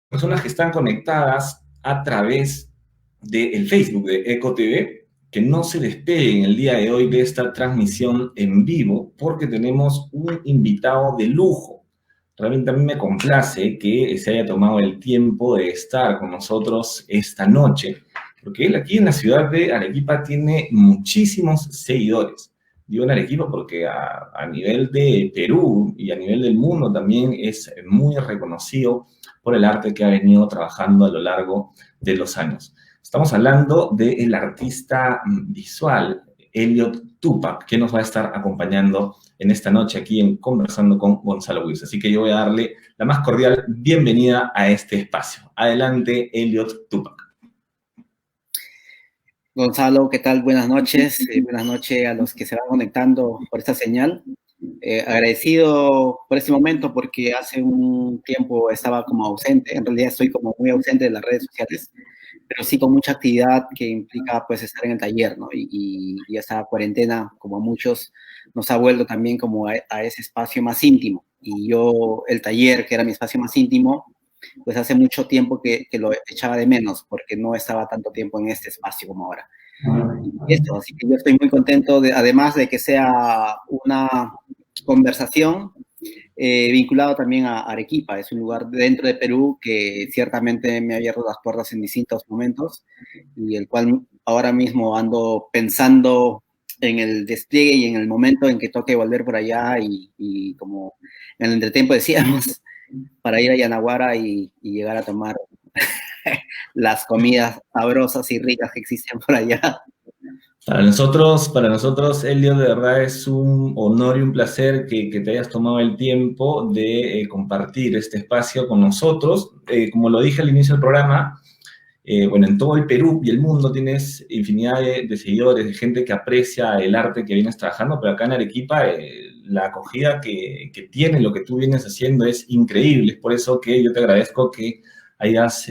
Personas que están conectadas a través del Facebook de EcoTV, que no se despeguen el día de hoy de esta transmisión en vivo, porque tenemos un invitado de lujo. Realmente a mí me complace que se haya tomado el tiempo de estar con nosotros esta noche, porque él aquí en la ciudad de Arequipa tiene muchísimos seguidores. Digo en Arequipa porque a nivel de Perú y a nivel del mundo también es muy reconocido por el arte que ha venido trabajando a lo largo de los años. Estamos hablando del artista visual Elliot Tupac, que nos va a estar acompañando en esta noche aquí en Conversando con Gonzalo Wills. Así que yo voy a darle la más cordial bienvenida a este espacio. Adelante, Elliot Tupac. Gonzalo, ¿qué tal? Buenas noches. Buenas noches a los que se van conectando por esta señal. Agradecido por este momento porque hace un tiempo estaba como ausente. En realidad estoy como muy ausente de las redes sociales, pero sí con mucha actividad que implica pues estar en el taller, ¿no? Y esta cuarentena, como a muchos, nos ha vuelto también como a ese espacio más íntimo. Y yo, el taller, que era mi espacio más íntimo, pues hace mucho tiempo que lo echaba de menos porque no estaba tanto tiempo en este espacio como ahora. Y esto, así que yo estoy muy contento, además de que sea una conversación vinculado también a Arequipa. Es un lugar dentro de Perú que ciertamente me ha abierto las puertas en distintos momentos y el cual ahora mismo ando pensando en el despliegue y en el momento en que toque volver por allá y como en el entretiempo decíamos, para ir a Yanaguara y llegar a tomar las comidas sabrosas y ricas que existen por allá. Para nosotros, Elio, de verdad es un honor y un placer que te hayas tomado el tiempo de compartir este espacio con nosotros. Como lo dije al inicio del programa, bueno, en todo el Perú y el mundo tienes infinidad de seguidores, de gente que aprecia el arte que vienes trabajando, pero acá en Arequipa la acogida que tiene lo que tú vienes haciendo es increíble. Es por eso que yo te agradezco que hayas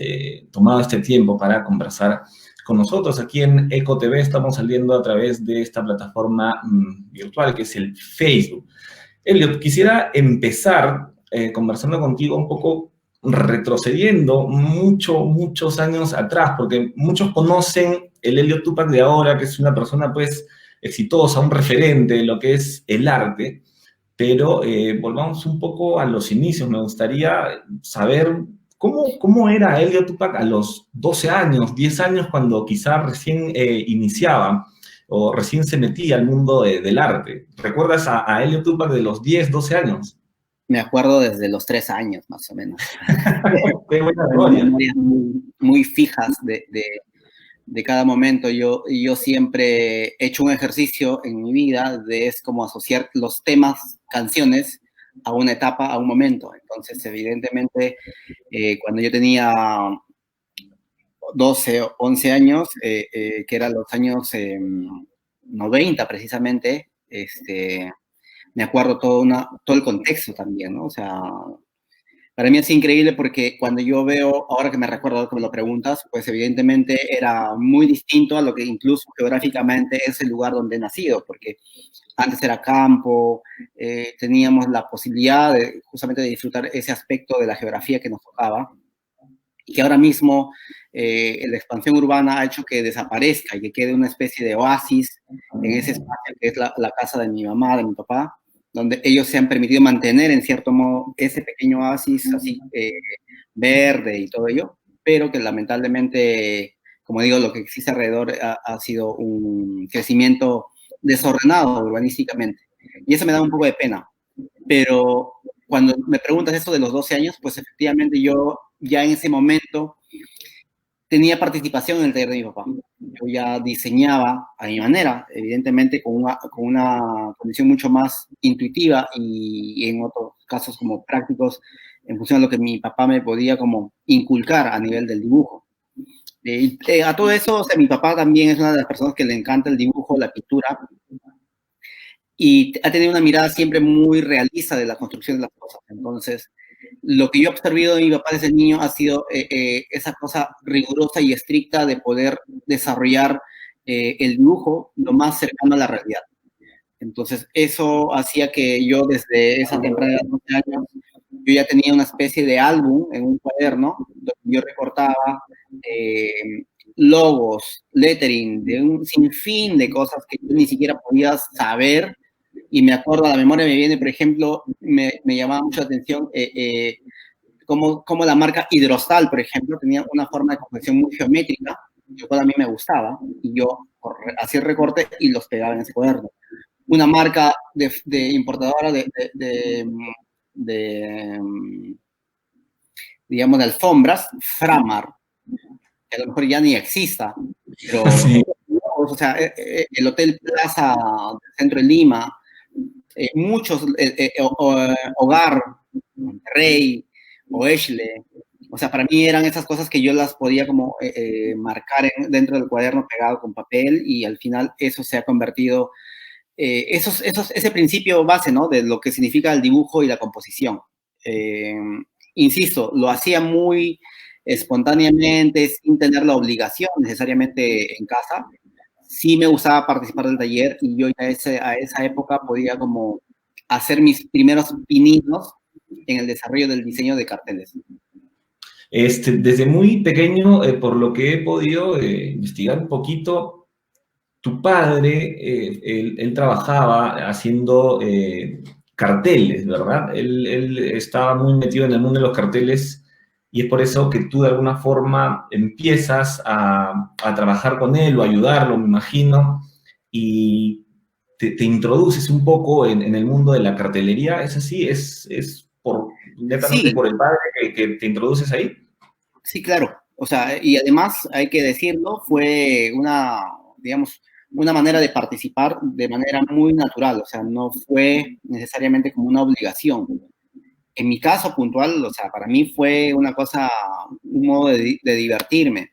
tomado este tiempo para conversar con nosotros. Aquí en EcoTV estamos saliendo a través de esta plataforma virtual que es el Facebook. Elliot, quisiera empezar conversando contigo un poco retrocediendo muchos años atrás, porque muchos conocen el Elliot Tupac de ahora, que es una persona pues exitosa, un referente de lo que es el arte, pero volvamos un poco a los inicios. Me gustaría saber cómo era Elliot Tupac a los 12 años, 10 años, cuando quizás recién iniciaba o recién se metía al mundo del arte. ¿Recuerdas a Elliot Tupac de los 10, 12 años? Me acuerdo desde los 3 años, más o menos. Qué buena Tengo memoria. memorias muy fijas de cada momento. Yo siempre he hecho un ejercicio en mi vida de es como asociar los temas, canciones, a una etapa, a un momento. Entonces, evidentemente, cuando yo tenía 12 o 11 años, que eran los años 90 precisamente, me acuerdo todo el contexto también, ¿no? O sea, para mí es increíble porque cuando yo veo, ahora que me recuerdo que me lo preguntas, pues evidentemente era muy distinto a lo que incluso geográficamente es el lugar donde he nacido, porque antes era campo, teníamos la posibilidad de, justamente de disfrutar ese aspecto de la geografía que nos tocaba, y que ahora mismo la expansión urbana ha hecho que desaparezca y que quede una especie de oasis en ese espacio que es la casa de mi mamá, de mi papá, donde ellos se han permitido mantener en cierto modo ese pequeño oasis así verde y todo ello, pero que lamentablemente, como digo, lo que existe alrededor ha sido un crecimiento desordenado urbanísticamente. Y eso me da un poco de pena. Pero cuando me preguntas esto de los 12 años, pues efectivamente yo ya en ese momento tenía participación en el taller de mi papá. Yo ya diseñaba a mi manera, evidentemente con una condición mucho más intuitiva y en otros casos como prácticos en función de lo que mi papá me podía como inculcar a nivel del dibujo. A todo eso, o sea, mi papá también es una de las personas que le encanta el dibujo, la pintura, y ha tenido una mirada siempre muy realista de la construcción de las cosas. Entonces, lo que yo he observado de mi papá desde niño ha sido esa cosa rigurosa y estricta de poder desarrollar el dibujo lo más cercano a la realidad. Entonces, eso hacía que yo desde esa temprana edad de 12 años yo ya tenía una especie de álbum en un cuaderno donde yo recortaba logos, lettering, de un sinfín de cosas que yo ni siquiera podía saber, y me acuerdo, a la memoria me viene, por ejemplo, me llamaba mucho la atención como la marca Hidrostal, por ejemplo, tenía una forma de confección muy geométrica, lo cual a mí me gustaba, y yo hacía recortes y los pegaba en ese cuaderno. Una marca de importadora de, digamos, de alfombras, Framar, que a lo mejor ya ni exista, pero, Sí. o sea, el Hotel Plaza del centro de Lima, muchos, Hogar, Monterrey, Oeshle, o sea, para mí eran esas cosas que yo las podía como marcar dentro del cuaderno pegado con papel, y al final eso se ha convertido, ese principio base, ¿no? De lo que significa el dibujo y la composición. Insisto, lo hacía muy espontáneamente, sin tener la obligación necesariamente en casa. Sí me gustaba participar del taller, y yo ya a esa época podía como hacer mis primeros pininos en el desarrollo del diseño de carteles. Desde muy pequeño, por lo que he podido investigar un poquito, tu padre, él trabajaba haciendo carteles, ¿verdad? Él estaba muy metido en el mundo de los carteles, y es por eso que tú de alguna forma empiezas a trabajar con él o ayudarlo, me imagino, y te introduces un poco en el mundo de la cartelería. ¿Es así? ¿Es netamente Sí, por el padre que te introduces ahí? sí, claro. O sea, y además, hay que decirlo, fue digamos, una manera de participar de manera muy natural. O sea, no fue necesariamente como una obligación. En mi caso puntual, o sea, para mí fue una cosa, un modo de divertirme.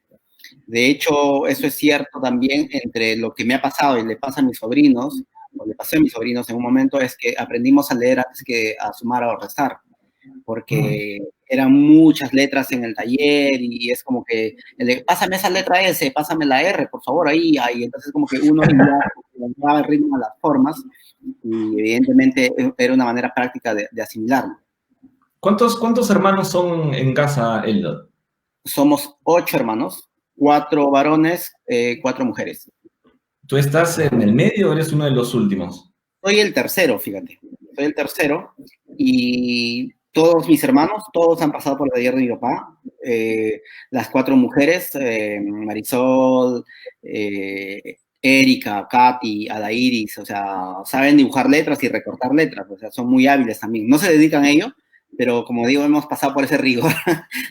De hecho, eso es cierto también entre lo que me ha pasado y le pasa a mis sobrinos, o le pasó a mis sobrinos en un momento, es que aprendimos a leer antes que a sumar o a restar, porque eran muchas letras en el taller, y es como que, pásame esa letra S, pásame la R, por favor, ahí. Entonces como que uno ya daba el ritmo a las formas, y evidentemente era una manera práctica de asimilarlo. ¿Cuántos hermanos son en casa, Elliot? Somos 8 hermanos, 4 varones, 4 mujeres. ¿Tú estás en el medio o eres uno de los últimos? Soy el tercero, fíjate. Soy el tercero, y todos mis hermanos, todos han pasado por el taller de mi papá. Las 4 mujeres, Marisol, Erika, Katy, Adairis, o sea, saben dibujar letras y recortar letras, o sea, son muy hábiles también. No se dedican a ello, pero como digo, hemos pasado por ese rigor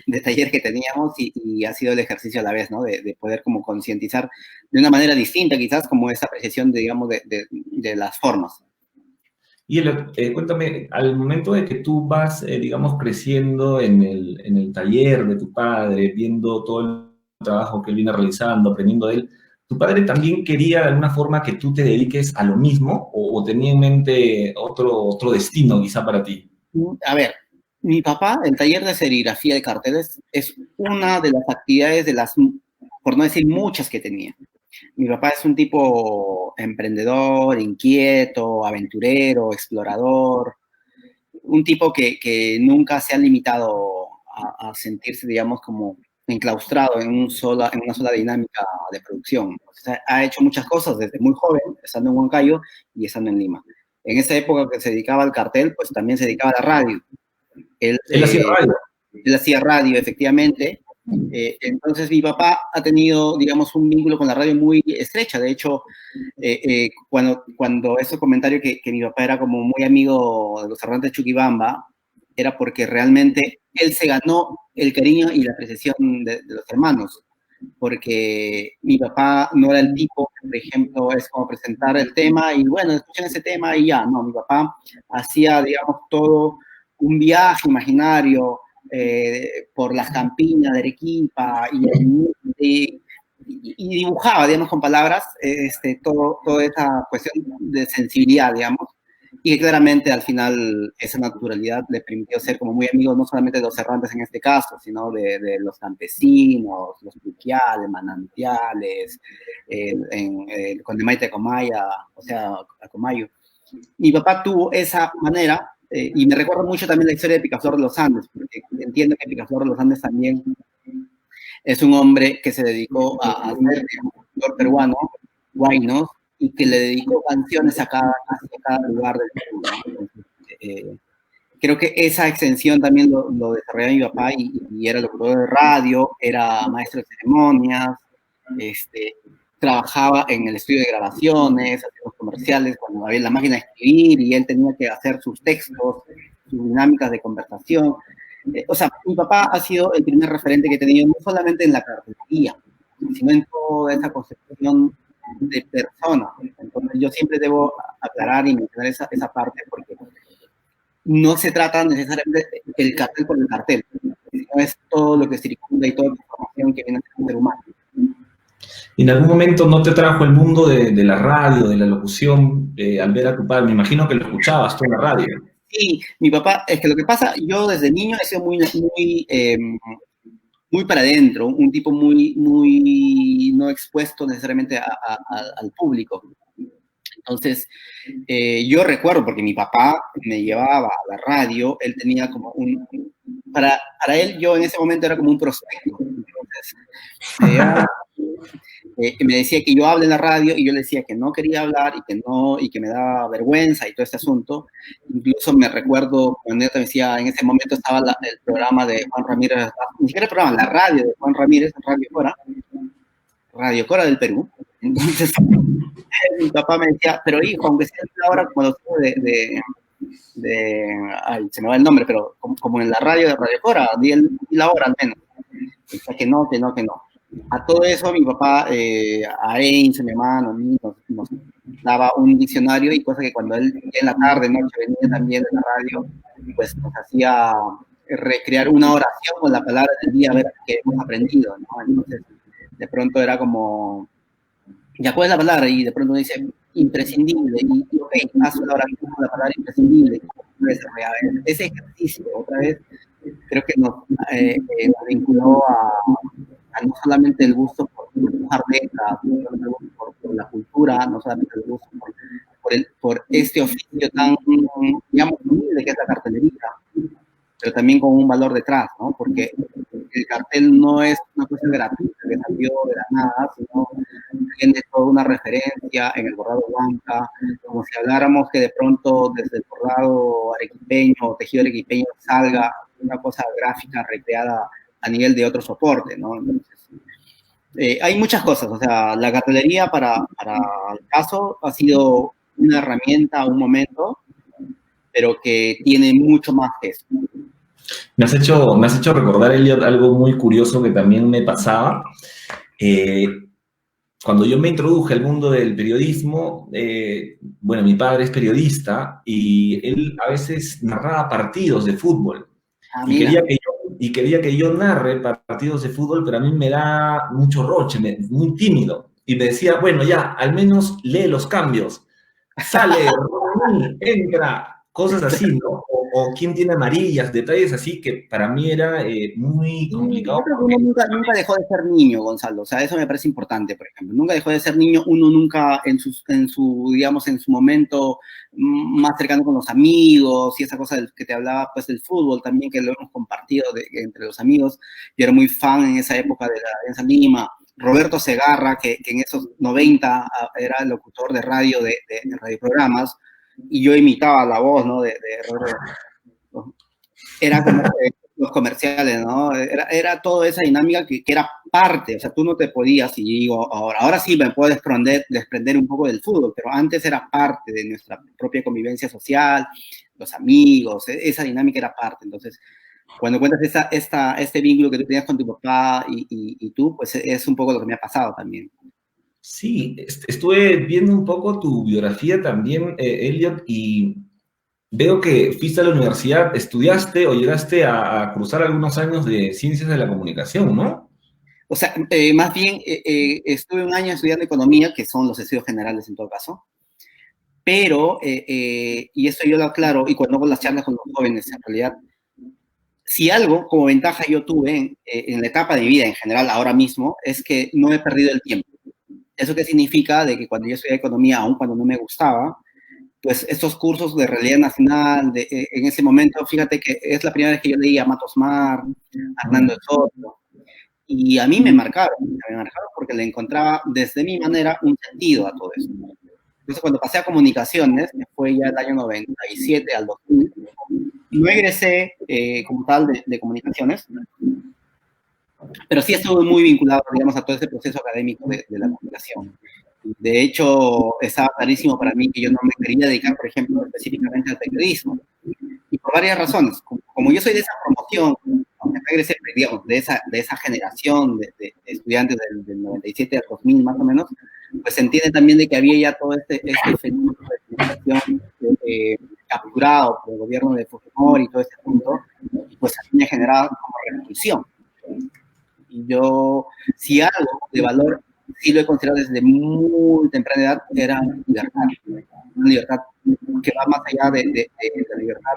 de taller que teníamos, y ha sido el ejercicio a la vez, ¿no? De poder como concientizar de una manera distinta, quizás, como esa apreciación, digamos, de las formas. Y cuéntame, al momento de que tú vas, digamos, creciendo en el taller de tu padre, viendo todo el trabajo que él viene realizando, aprendiendo de él, ¿tu padre también quería de alguna forma que tú te dediques a lo mismo, o tenía en mente otro destino quizá para ti? A ver, mi papá, el taller de serigrafía de carteles, es una de las actividades por no decir muchas, que tenía. Mi papá es un tipo emprendedor, inquieto, aventurero, explorador, un tipo que nunca se ha limitado a sentirse, digamos, como enclaustrado en una sola dinámica de producción. O sea, ha hecho muchas cosas desde muy joven, estando en Huancayo y estando en Lima. En esa época que se dedicaba al cartel, pues también se dedicaba a la radio. Él, Él hacía eh, radio. él hacía radio, efectivamente. Entonces mi papá ha tenido, digamos, un vínculo con la radio muy estrecha. De hecho, cuando ese comentario que mi papá era como muy amigo de los errantes de Chuquibamba, era porque realmente él se ganó el cariño y la apreciación de los hermanos, porque mi papá no era el tipo que, por ejemplo, es como presentar el tema y bueno, escuchen ese tema y ya. No, mi papá hacía, digamos, todo un viaje imaginario por las campiñas de Arequipa, y dibujaba, digamos, con palabras, toda esa cuestión de sensibilidad, digamos, y que claramente al final esa naturalidad le permitió ser como muy amigo no solamente de los errantes en este caso, sino de los campesinos, los pluquiales, manantiales, con Maite Comaya, o sea, Acomayo. Mi papá tuvo esa manera Y me recuerda mucho también la historia de Picaflor de los Andes, porque entiendo que Picaflor de los Andes también es un hombre que se dedicó a hacer folclor peruano, huaynos, y que le dedicó canciones a cada lugar del Perú, ¿no? Entonces, creo que esa extensión también lo desarrollaba mi papá y era locutor de radio, era maestro de ceremonias, trabajaba en el estudio de grabaciones, hacía los comerciales cuando había la máquina de escribir y él tenía que hacer sus textos, sus dinámicas de conversación. O sea, mi papá ha sido el primer referente que he tenido, no solamente en la carpintería, sino en toda esa concepción de persona. Entonces, yo siempre debo aclarar y mencionar esa parte porque no se trata necesariamente del cartel por el cartel, sino es todo lo que circunda y toda la información que viene del ser humano. ¿Y en algún momento no te trajo el mundo de la radio, de la locución, al ver a tu padre? Me imagino que lo escuchabas tú en la radio. Sí, mi papá, es que lo que pasa, yo desde niño he sido muy para adentro, un tipo muy no expuesto necesariamente al público. Entonces, yo recuerdo, porque mi papá me llevaba a la radio, él tenía como para él yo en ese momento era como un prospecto. Entonces, me decía que yo hable en la radio y yo le decía que no quería hablar y que me daba vergüenza y todo este asunto. Incluso me recuerdo cuando él me decía, en ese momento estaba el programa de Juan Ramírez, ni siquiera el programa, la radio de Juan Ramírez, Radio Cora del Perú. Entonces, mi papá me decía, pero hijo, aunque sea ahora como lo ay, se me va el nombre, pero como en la radio de Radio Cora, di la hora al menos. Decía que no. A todo eso mi papá, a Enzo, mi hermano, a mí, nos daba un diccionario y cosa que cuando él en la tarde, noche, venía también de la radio, pues nos hacía recrear una oración con la palabra del día, a ver qué hemos aprendido, ¿no? Entonces, de pronto era como, ya cuál es la palabra, y de pronto dice imprescindible, y ok, haz una oración con la palabra imprescindible, ese ejercicio, otra vez, creo que nos vinculó a no solamente el gusto por dibujar letras, no solamente el gusto por la cultura, no solamente el gusto por este oficio tan, digamos, humilde que es la cartelería, pero también con un valor detrás, ¿no? Porque el cartel no es una cosa gratuita que salió de la nada, sino tiene toda una referencia en el bordado Huanca, como si habláramos que de pronto desde el bordado arequipeño o tejido arequipeño salga una cosa gráfica recreada a nivel de otro soporte, ¿no? Entonces, hay muchas cosas, o sea, la cartelería para el caso ha sido una herramienta, un momento, pero que tiene mucho más que eso. Me has hecho recordar, Elliot, algo muy curioso que también me pasaba. Cuando yo me introduje al mundo del periodismo, bueno, mi padre es periodista y él a veces narraba partidos de fútbol. Y quería que yo narre partidos de fútbol, pero a mí me da mucho roche, muy tímido. Y me decía, bueno, ya, al menos lee los cambios. Sale, entra, cosas así, ¿no? O quién tiene amarillas, detalles así que para mí era muy complicado. Yo creo que uno nunca dejó de ser niño, Gonzalo. O sea, eso me parece importante, por ejemplo. Nunca dejó de ser niño, uno nunca en su momento más cercano con los amigos y esa cosa que te hablaba, pues, del fútbol también, que lo hemos compartido entre los amigos. Yo era muy fan en esa época de la Alianza Lima. Roberto Segarra, que en esos 90 era el locutor de radio, de radioprogramas, y yo imitaba la voz, ¿no? Era como los comerciales, ¿no? Era toda esa dinámica que era parte, o sea, tú no te podías, y digo, ahora sí me puedo desprender un poco del fútbol, pero antes era parte de nuestra propia convivencia social, los amigos, esa dinámica era parte. Entonces, cuando cuentas este vínculo que tú tenías con tu papá y tú, pues es un poco lo que me ha pasado también. Sí, estuve viendo un poco tu biografía también, Elliot, y veo que fuiste a la universidad, estudiaste o llegaste a cruzar algunos años de ciencias de la comunicación, ¿no? O sea, más bien estuve un año estudiando economía, que son los estudios generales en todo caso, pero, y eso yo lo aclaro, y cuando hago las charlas con los jóvenes, en realidad, si algo como ventaja yo tuve en la etapa de mi vida en general ahora mismo, es que no he perdido el tiempo. ¿Eso qué significa? De que cuando yo estudié economía, aun cuando no me gustaba, pues estos cursos de realidad nacional, en ese momento, fíjate que es la primera vez que yo leía a Matos Mar, a Hernando de Soto, y a mí me marcaron porque le encontraba desde mi manera un sentido a todo eso. Entonces, cuando pasé a comunicaciones, que fue ya el año 97 al 2000, no egresé como tal de comunicaciones, pero sí estuve muy vinculado, digamos, a todo ese proceso académico de la comunicación. De hecho, estaba clarísimo para mí que yo no me quería dedicar, por ejemplo, específicamente al periodismo. Y por varias razones. Como yo soy de esa promoción, aunque regresé, digamos, de esa generación de estudiantes del 97 al 2000 más o menos, pues se entiende también de que había ya todo este fenómeno de comunicación capturado por el gobierno de Fujimori y todo ese punto, y pues a mí me generaba como repulsión. Y yo, si algo de valor sí lo he considerado desde muy temprana edad, era libertad. Una libertad que va más allá de la libertad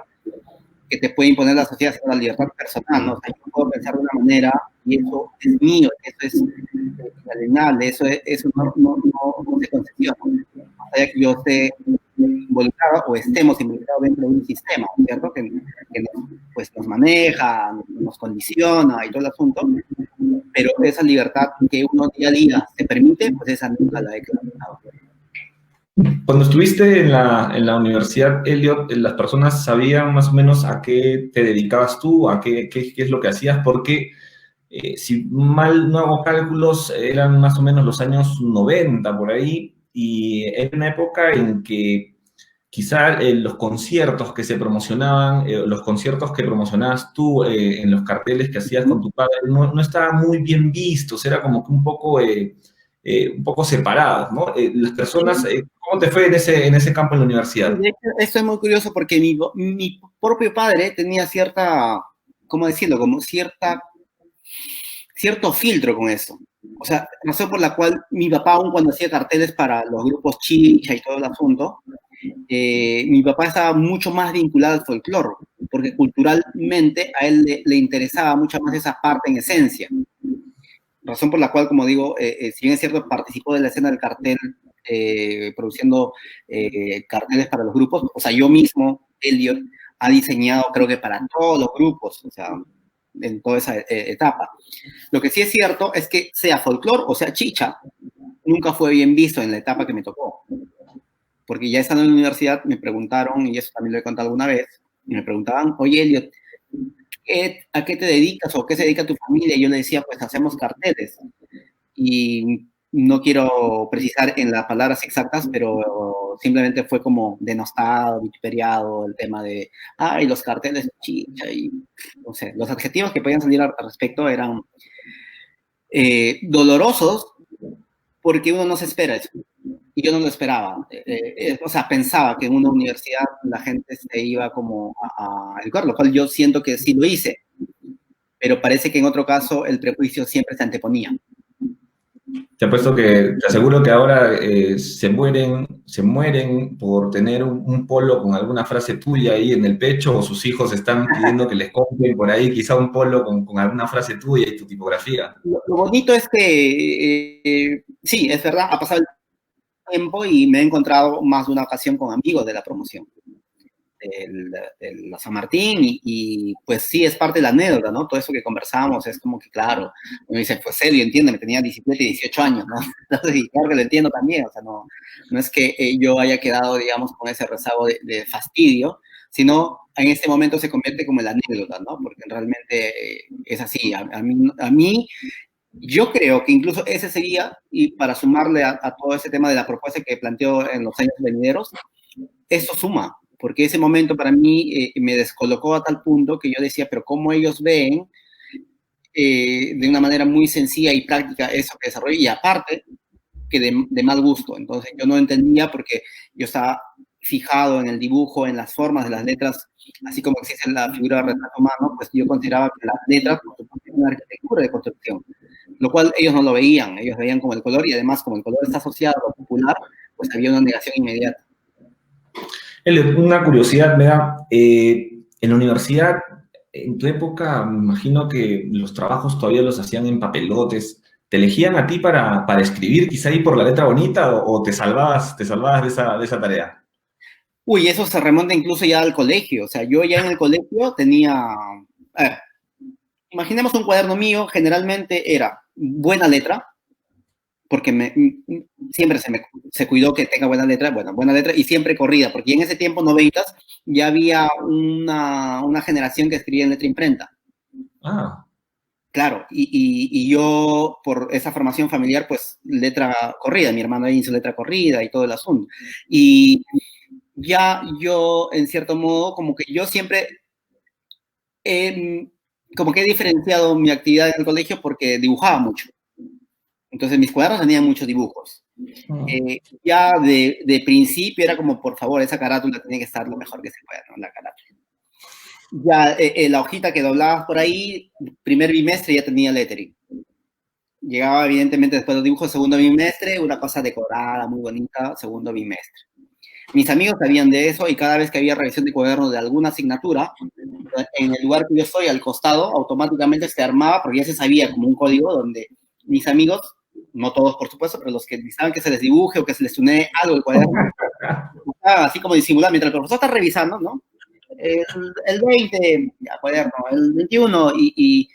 que te puede imponer la sociedad, sino la libertad personal, ¿no? O sea, yo puedo pensar de una manera y eso es mío, eso es inalienable, eso no se concesiona. Más allá que yo esté involucrado o estemos involucrados dentro de un sistema, ¿cierto? Que pues nos maneja, nos condiciona y todo el asunto, pero esa libertad que uno día a día se permite, pues esa nunca la he clarado. Cuando estuviste en la universidad, Elliot, las personas sabían más o menos a qué te dedicabas tú, a qué es lo que hacías, porque si mal no hago cálculos, eran más o menos los años 90 por ahí, y era una época en que quizá los conciertos que se promocionaban, los conciertos que promocionabas tú en los carteles que hacías con tu padre, no estaban muy bien vistos, era como que un poco separados, ¿no? Las personas, ¿cómo te fue en ese campo en la universidad? De hecho, esto es muy curioso porque mi propio padre tenía cierta, ¿cómo decirlo? Como cierto filtro con eso. O sea, razón por la cual mi papá, aún cuando hacía carteles para los grupos chicha y todo el asunto, mi papá estaba mucho más vinculado al folclore, porque culturalmente a él le interesaba mucho más esa parte en esencia. Razón por la cual, como digo, si bien es cierto, participó de la escena del cartel, produciendo carteles para los grupos, o sea, yo mismo, Elliot, ha diseñado, creo que para todos los grupos, o sea, en toda esa etapa. Lo que sí es cierto es que sea folclore o sea chicha, nunca fue bien visto en la etapa que me tocó. Porque ya estando en la universidad me preguntaron, y eso también lo he contado alguna vez, y me preguntaban, oye, Elliot, ¿a qué te dedicas o qué se dedica tu familia? Y yo le decía, pues hacemos carteles. Y no quiero precisar en las palabras exactas, pero simplemente fue como denostado, vituperiado el tema de, ay, los carteles chicha, y no sé, los adjetivos que podían salir al respecto eran dolorosos porque uno no se espera eso. Y yo no lo esperaba. O sea, pensaba que en una universidad la gente se iba como a educar, lo cual yo siento que sí lo hice, pero parece que en otro caso el prejuicio siempre se anteponía. Te apuesto que, te aseguro que ahora se mueren por tener un polo con alguna frase tuya ahí en el pecho, o sus hijos están pidiendo que les compren por ahí quizá un polo con alguna frase tuya y tu tipografía. Lo bonito es que, sí, es verdad, ha pasado el tiempo y me he encontrado más de una ocasión con amigos de la promoción de San Martín y pues sí, es parte de la anécdota, ¿no? Todo eso que conversamos es como que, claro, me dice, pues serio, entiéndeme, tenía 17 y 18 años, ¿no? Entonces, y claro que lo entiendo también, o sea, no es que yo haya quedado, digamos, con ese rezago de fastidio, sino en este momento se convierte como en la anécdota, ¿no? Porque realmente es así, a mí yo creo que incluso ese sería, y para sumarle a todo ese tema de la propuesta que planteó en los años venideros, eso suma, porque ese momento para mí me descolocó a tal punto que yo decía, pero ¿cómo ellos ven de una manera muy sencilla y práctica eso que desarrollé? Y aparte, que de mal gusto. Entonces yo no entendía porque yo estaba fijado en el dibujo, en las formas de las letras, así como existe la figura de retrato humano, pues yo consideraba que las letras, por supuesto, eran una arquitectura de construcción, lo cual ellos no lo veían, ellos veían como el color y además como el color está asociado a lo popular, pues había una negación inmediata. Una curiosidad me da, en la universidad, en tu época, me imagino que los trabajos todavía los hacían en papelotes. ¿Te elegían a ti para escribir, quizá ahí por la letra bonita, o te salvabas de esa tarea? Uy, eso se remonta incluso ya al colegio. O sea, yo ya en el colegio tenía... A ver, imaginemos un cuaderno mío, generalmente era buena letra, porque siempre se cuidó que tenga buena letra, bueno, buena letra, y siempre corrida, porque en ese tiempo, noventas, ya había una generación que escribía en letra imprenta. Ah. Claro, y yo, por esa formación familiar, pues letra corrida, mi hermano hizo letra corrida y todo el asunto. Y ya yo, en cierto modo, como que yo siempre como que he diferenciado mi actividad en el colegio porque dibujaba mucho. Entonces mis cuadernos tenían muchos dibujos. Ya de principio era como, por favor, esa carátula tiene que estar lo mejor que se pueda, ¿no? La carátula. Ya la hojita que doblabas por ahí, primer bimestre ya tenía lettering. Llegaba evidentemente después de los dibujos, segundo bimestre, una cosa decorada, muy bonita, segundo bimestre. Mis amigos sabían de eso y cada vez que había revisión de cuadernos de alguna asignatura, en el lugar que yo estoy, al costado, automáticamente se armaba, porque ya se sabía como un código donde mis amigos, no todos por supuesto, pero los que necesitaban que se les dibuje o que se les tunee algo el cuaderno, así como disimular, mientras el profesor está revisando, ¿no? El 20, ya, cuaderno, el 21, y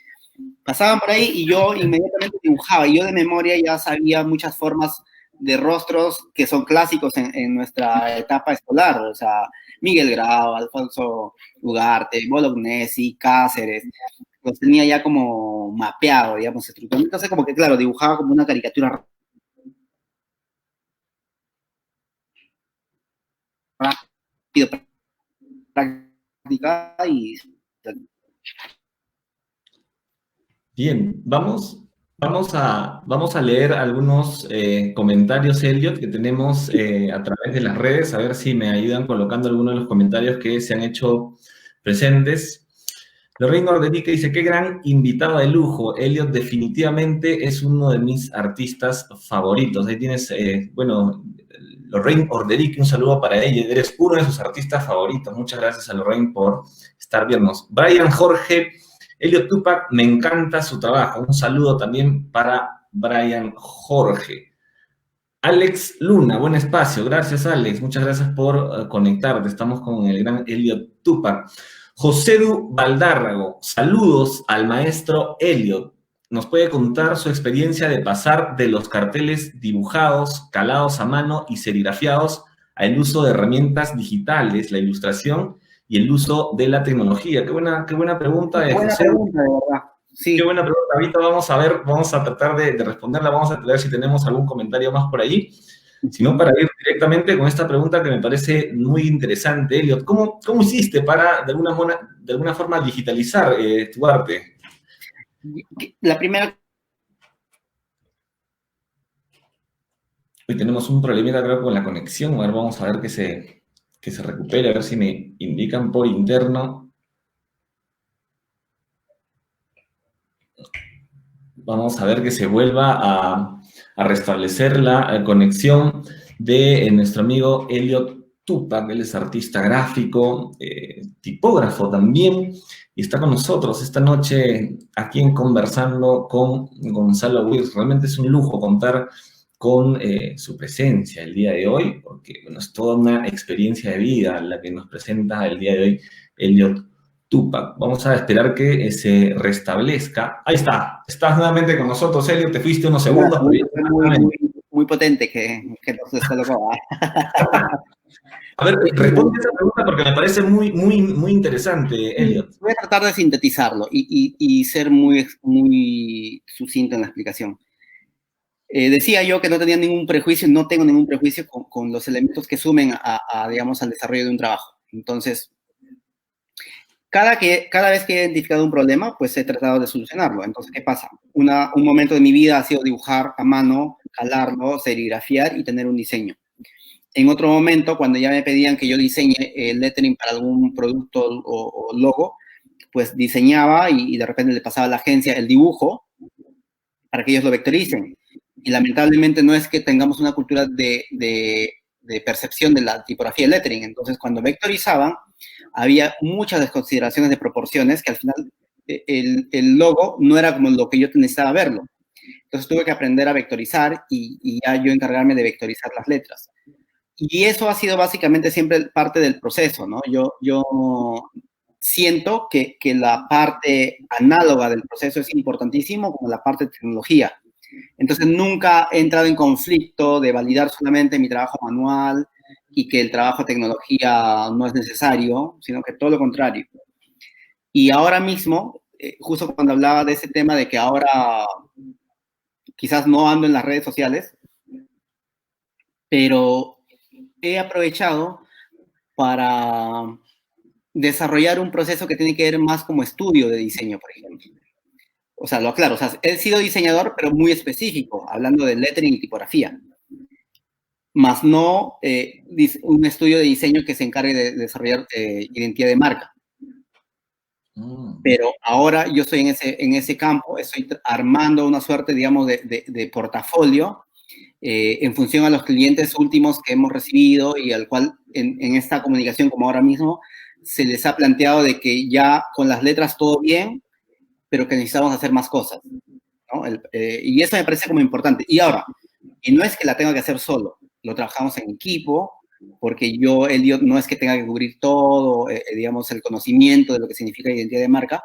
pasaban por ahí y yo inmediatamente dibujaba. Y yo de memoria ya sabía muchas formas de rostros que son clásicos en nuestra etapa escolar. O sea, Miguel Grau, Alfonso Ugarte, Bolognesi, Cáceres. Los tenía ya como mapeado, digamos, estructurado. Entonces, como que, claro, dibujaba como una caricatura rápido, práctica y... Bien, vamos a leer algunos comentarios, Elliot, que tenemos a través de las redes, a ver si me ayudan colocando algunos de los comentarios que se han hecho presentes. Lorraine Orderique dice, qué gran invitado de lujo. Elliot definitivamente es uno de mis artistas favoritos. Ahí tienes, bueno, Lorraine Orderique, un saludo para ella. Eres uno de sus artistas favoritos. Muchas gracias a Lorraine por estar viéndonos. Brian Jorge, Elliot Tupac, me encanta su trabajo. Un saludo también para Brian Jorge. Alex Luna, buen espacio. Gracias, Alex. Muchas gracias por conectarte. Estamos con el gran Elliot Tupac. Josédu Valdárrago, saludos al maestro Elliot. Nos puede contar su experiencia de pasar de los carteles dibujados, calados a mano y serigrafiados al uso de herramientas digitales, la ilustración y el uso de la tecnología. Qué buena pregunta de José. Pregunta, de verdad. Sí. Qué buena pregunta. Ahorita vamos a ver, vamos a tratar de responderla, vamos a ver si tenemos algún comentario más por ahí. Sino para ir directamente con esta pregunta que me parece muy interesante, Elliot. ¿Cómo hiciste para, de alguna forma, digitalizar tu arte? La primera... Hoy tenemos un problemita, creo, con la conexión. A ver, vamos a ver que se recupere, a ver si me indican por interno. Vamos a ver que se vuelva a restablecer la conexión de nuestro amigo Elliot Tupac. Él es artista gráfico, tipógrafo también, y está con nosotros esta noche aquí en Conversando con Gonzalo Wills. Realmente es un lujo contar con su presencia el día de hoy, porque bueno, es toda una experiencia de vida la que nos presenta el día de hoy Elliot Tupac. Vamos a esperar que se restablezca. Ahí está. Estás nuevamente con nosotros, Elliot. Te fuiste unos segundos. Muy potente que nos descolocó. A ver, responde esa pregunta porque me parece muy interesante, Elliot. Voy a tratar de sintetizarlo y ser muy sucinto en la explicación. Decía yo que no tenía ningún prejuicio, no tengo ningún prejuicio con los elementos que sumen digamos, al desarrollo de un trabajo. Entonces, cada vez que he identificado un problema, pues he tratado de solucionarlo. Entonces, ¿qué pasa? Un momento de mi vida ha sido dibujar a mano, calarlo, serigrafiar y tener un diseño. En otro momento, cuando ya me pedían que yo diseñe el lettering para algún producto o logo, pues diseñaba y de repente le pasaba a la agencia el dibujo para que ellos lo vectoricen. Y lamentablemente no es que tengamos una cultura de percepción de la tipografía del lettering. Entonces, cuando vectorizaban, había muchas desconsideraciones de proporciones que al final el logo no era como lo que yo necesitaba verlo. Entonces tuve que aprender a vectorizar y ya yo encargarme de vectorizar las letras. Y eso ha sido básicamente siempre parte del proceso, ¿no? Yo siento que la parte análoga del proceso es importantísimo como la parte de tecnología. Entonces nunca he entrado en conflicto de validar solamente mi trabajo manual y que el trabajo de tecnología no es necesario, sino que todo lo contrario. Y ahora mismo, justo cuando hablaba de ese tema de que ahora quizás no ando en las redes sociales, pero he aprovechado para desarrollar un proceso que tiene que ver más como estudio de diseño, por ejemplo. O sea, lo aclaro, o sea, he sido diseñador, pero muy específico, hablando de lettering y tipografía, más no un estudio de diseño que se encargue de desarrollar identidad de marca. Pero ahora yo estoy en ese campo, estoy armando una suerte, digamos, de portafolio en función a los clientes últimos que hemos recibido y al cual en esta comunicación, como ahora mismo, se les ha planteado de que ya con las letras todo bien, pero que necesitamos hacer más cosas, ¿no? Y eso me parece como importante. Y ahora, y no es que la tenga que hacer solo, lo trabajamos en equipo, porque yo, Elliot, no es que tenga que cubrir todo, digamos, el conocimiento de lo que significa identidad de marca.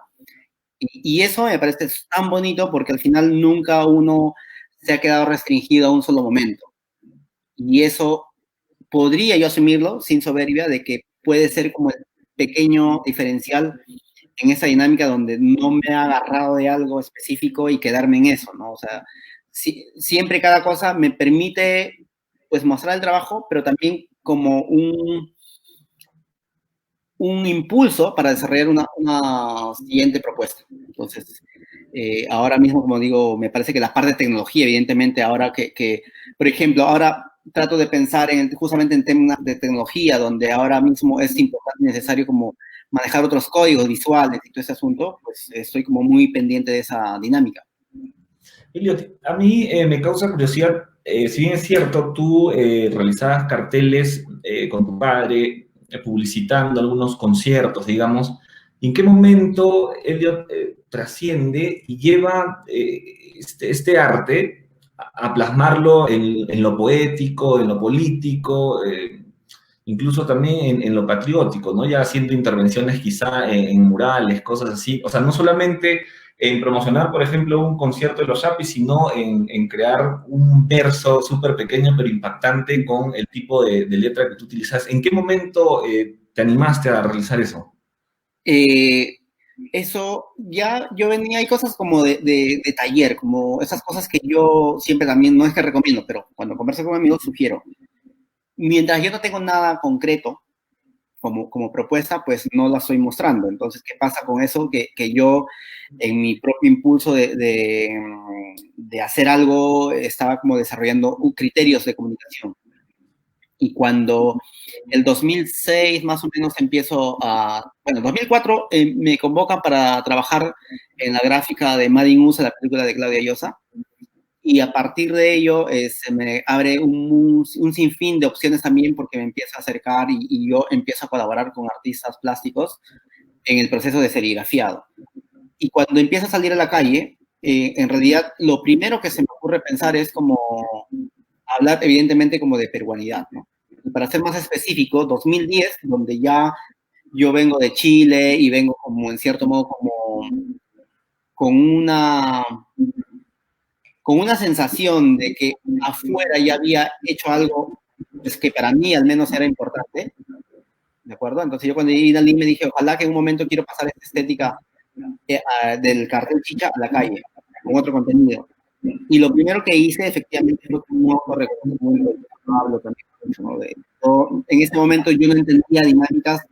Y eso me parece tan bonito porque al final nunca uno se ha quedado restringido a un solo momento. Y eso podría yo asumirlo sin soberbia de que puede ser como el pequeño diferencial en esa dinámica donde no me ha agarrado de algo específico y quedarme en eso, ¿no? O sea, siempre cada cosa me permite, pues, mostrar el trabajo, pero también como un impulso para desarrollar una siguiente propuesta. Entonces, ahora mismo, como digo, me parece que la parte de tecnología, evidentemente, ahora por ejemplo, ahora trato de pensar justamente en temas de tecnología, donde ahora mismo es importante y necesario como manejar otros códigos visuales y todo ese asunto, pues estoy como muy pendiente de esa dinámica. Elliot, a mí me causa curiosidad, si bien es cierto, tú realizabas carteles con tu padre, publicitando algunos conciertos, digamos, ¿en qué momento Elliot trasciende y lleva este arte a plasmarlo en lo poético, en lo político, incluso también en lo patriótico, ¿no? Ya haciendo intervenciones quizá en murales, cosas así. O sea, no solamente en promocionar, por ejemplo, un concierto de los Chapis, sino en crear un verso súper pequeño pero impactante con el tipo de letra que tú utilizas. ¿En qué momento te animaste a realizar eso? Eso ya yo venía, hay cosas como de taller, como esas cosas que yo siempre también, no es que recomiendo, pero cuando converso con amigos sugiero. Mientras yo no tengo nada concreto como propuesta, pues no la estoy mostrando. Entonces, ¿qué pasa con eso? Que yo, en mi propio impulso de hacer algo, estaba como desarrollando criterios de comunicación. Y cuando el 2006 más o menos bueno, 2004 me convocan para trabajar en la gráfica de Mad in USA, la película de Claudia Llosa, y a partir de ello se me abre un sinfín de opciones también porque me empieza a acercar y yo empiezo a colaborar con artistas plásticos en el proceso de serigrafiado. Y cuando empiezo a salir a la calle, en realidad lo primero que se me ocurre pensar es como hablar evidentemente como de peruanidad, ¿no? Y para ser más específico, 2010, donde ya yo vengo de Chile y vengo como en cierto modo como con una sensación de que afuera ya había hecho algo pues, que para mí al menos era importante, ¿de acuerdo? Entonces yo cuando llegué a Lima me dije, ojalá que en un momento quiero pasar esta estética del cartel chicha a la calle, con otro contenido. Y lo primero que hice efectivamente fue un autorreconocimiento, hablo también mucho, ¿no? En este momento yo no entendía dinámicas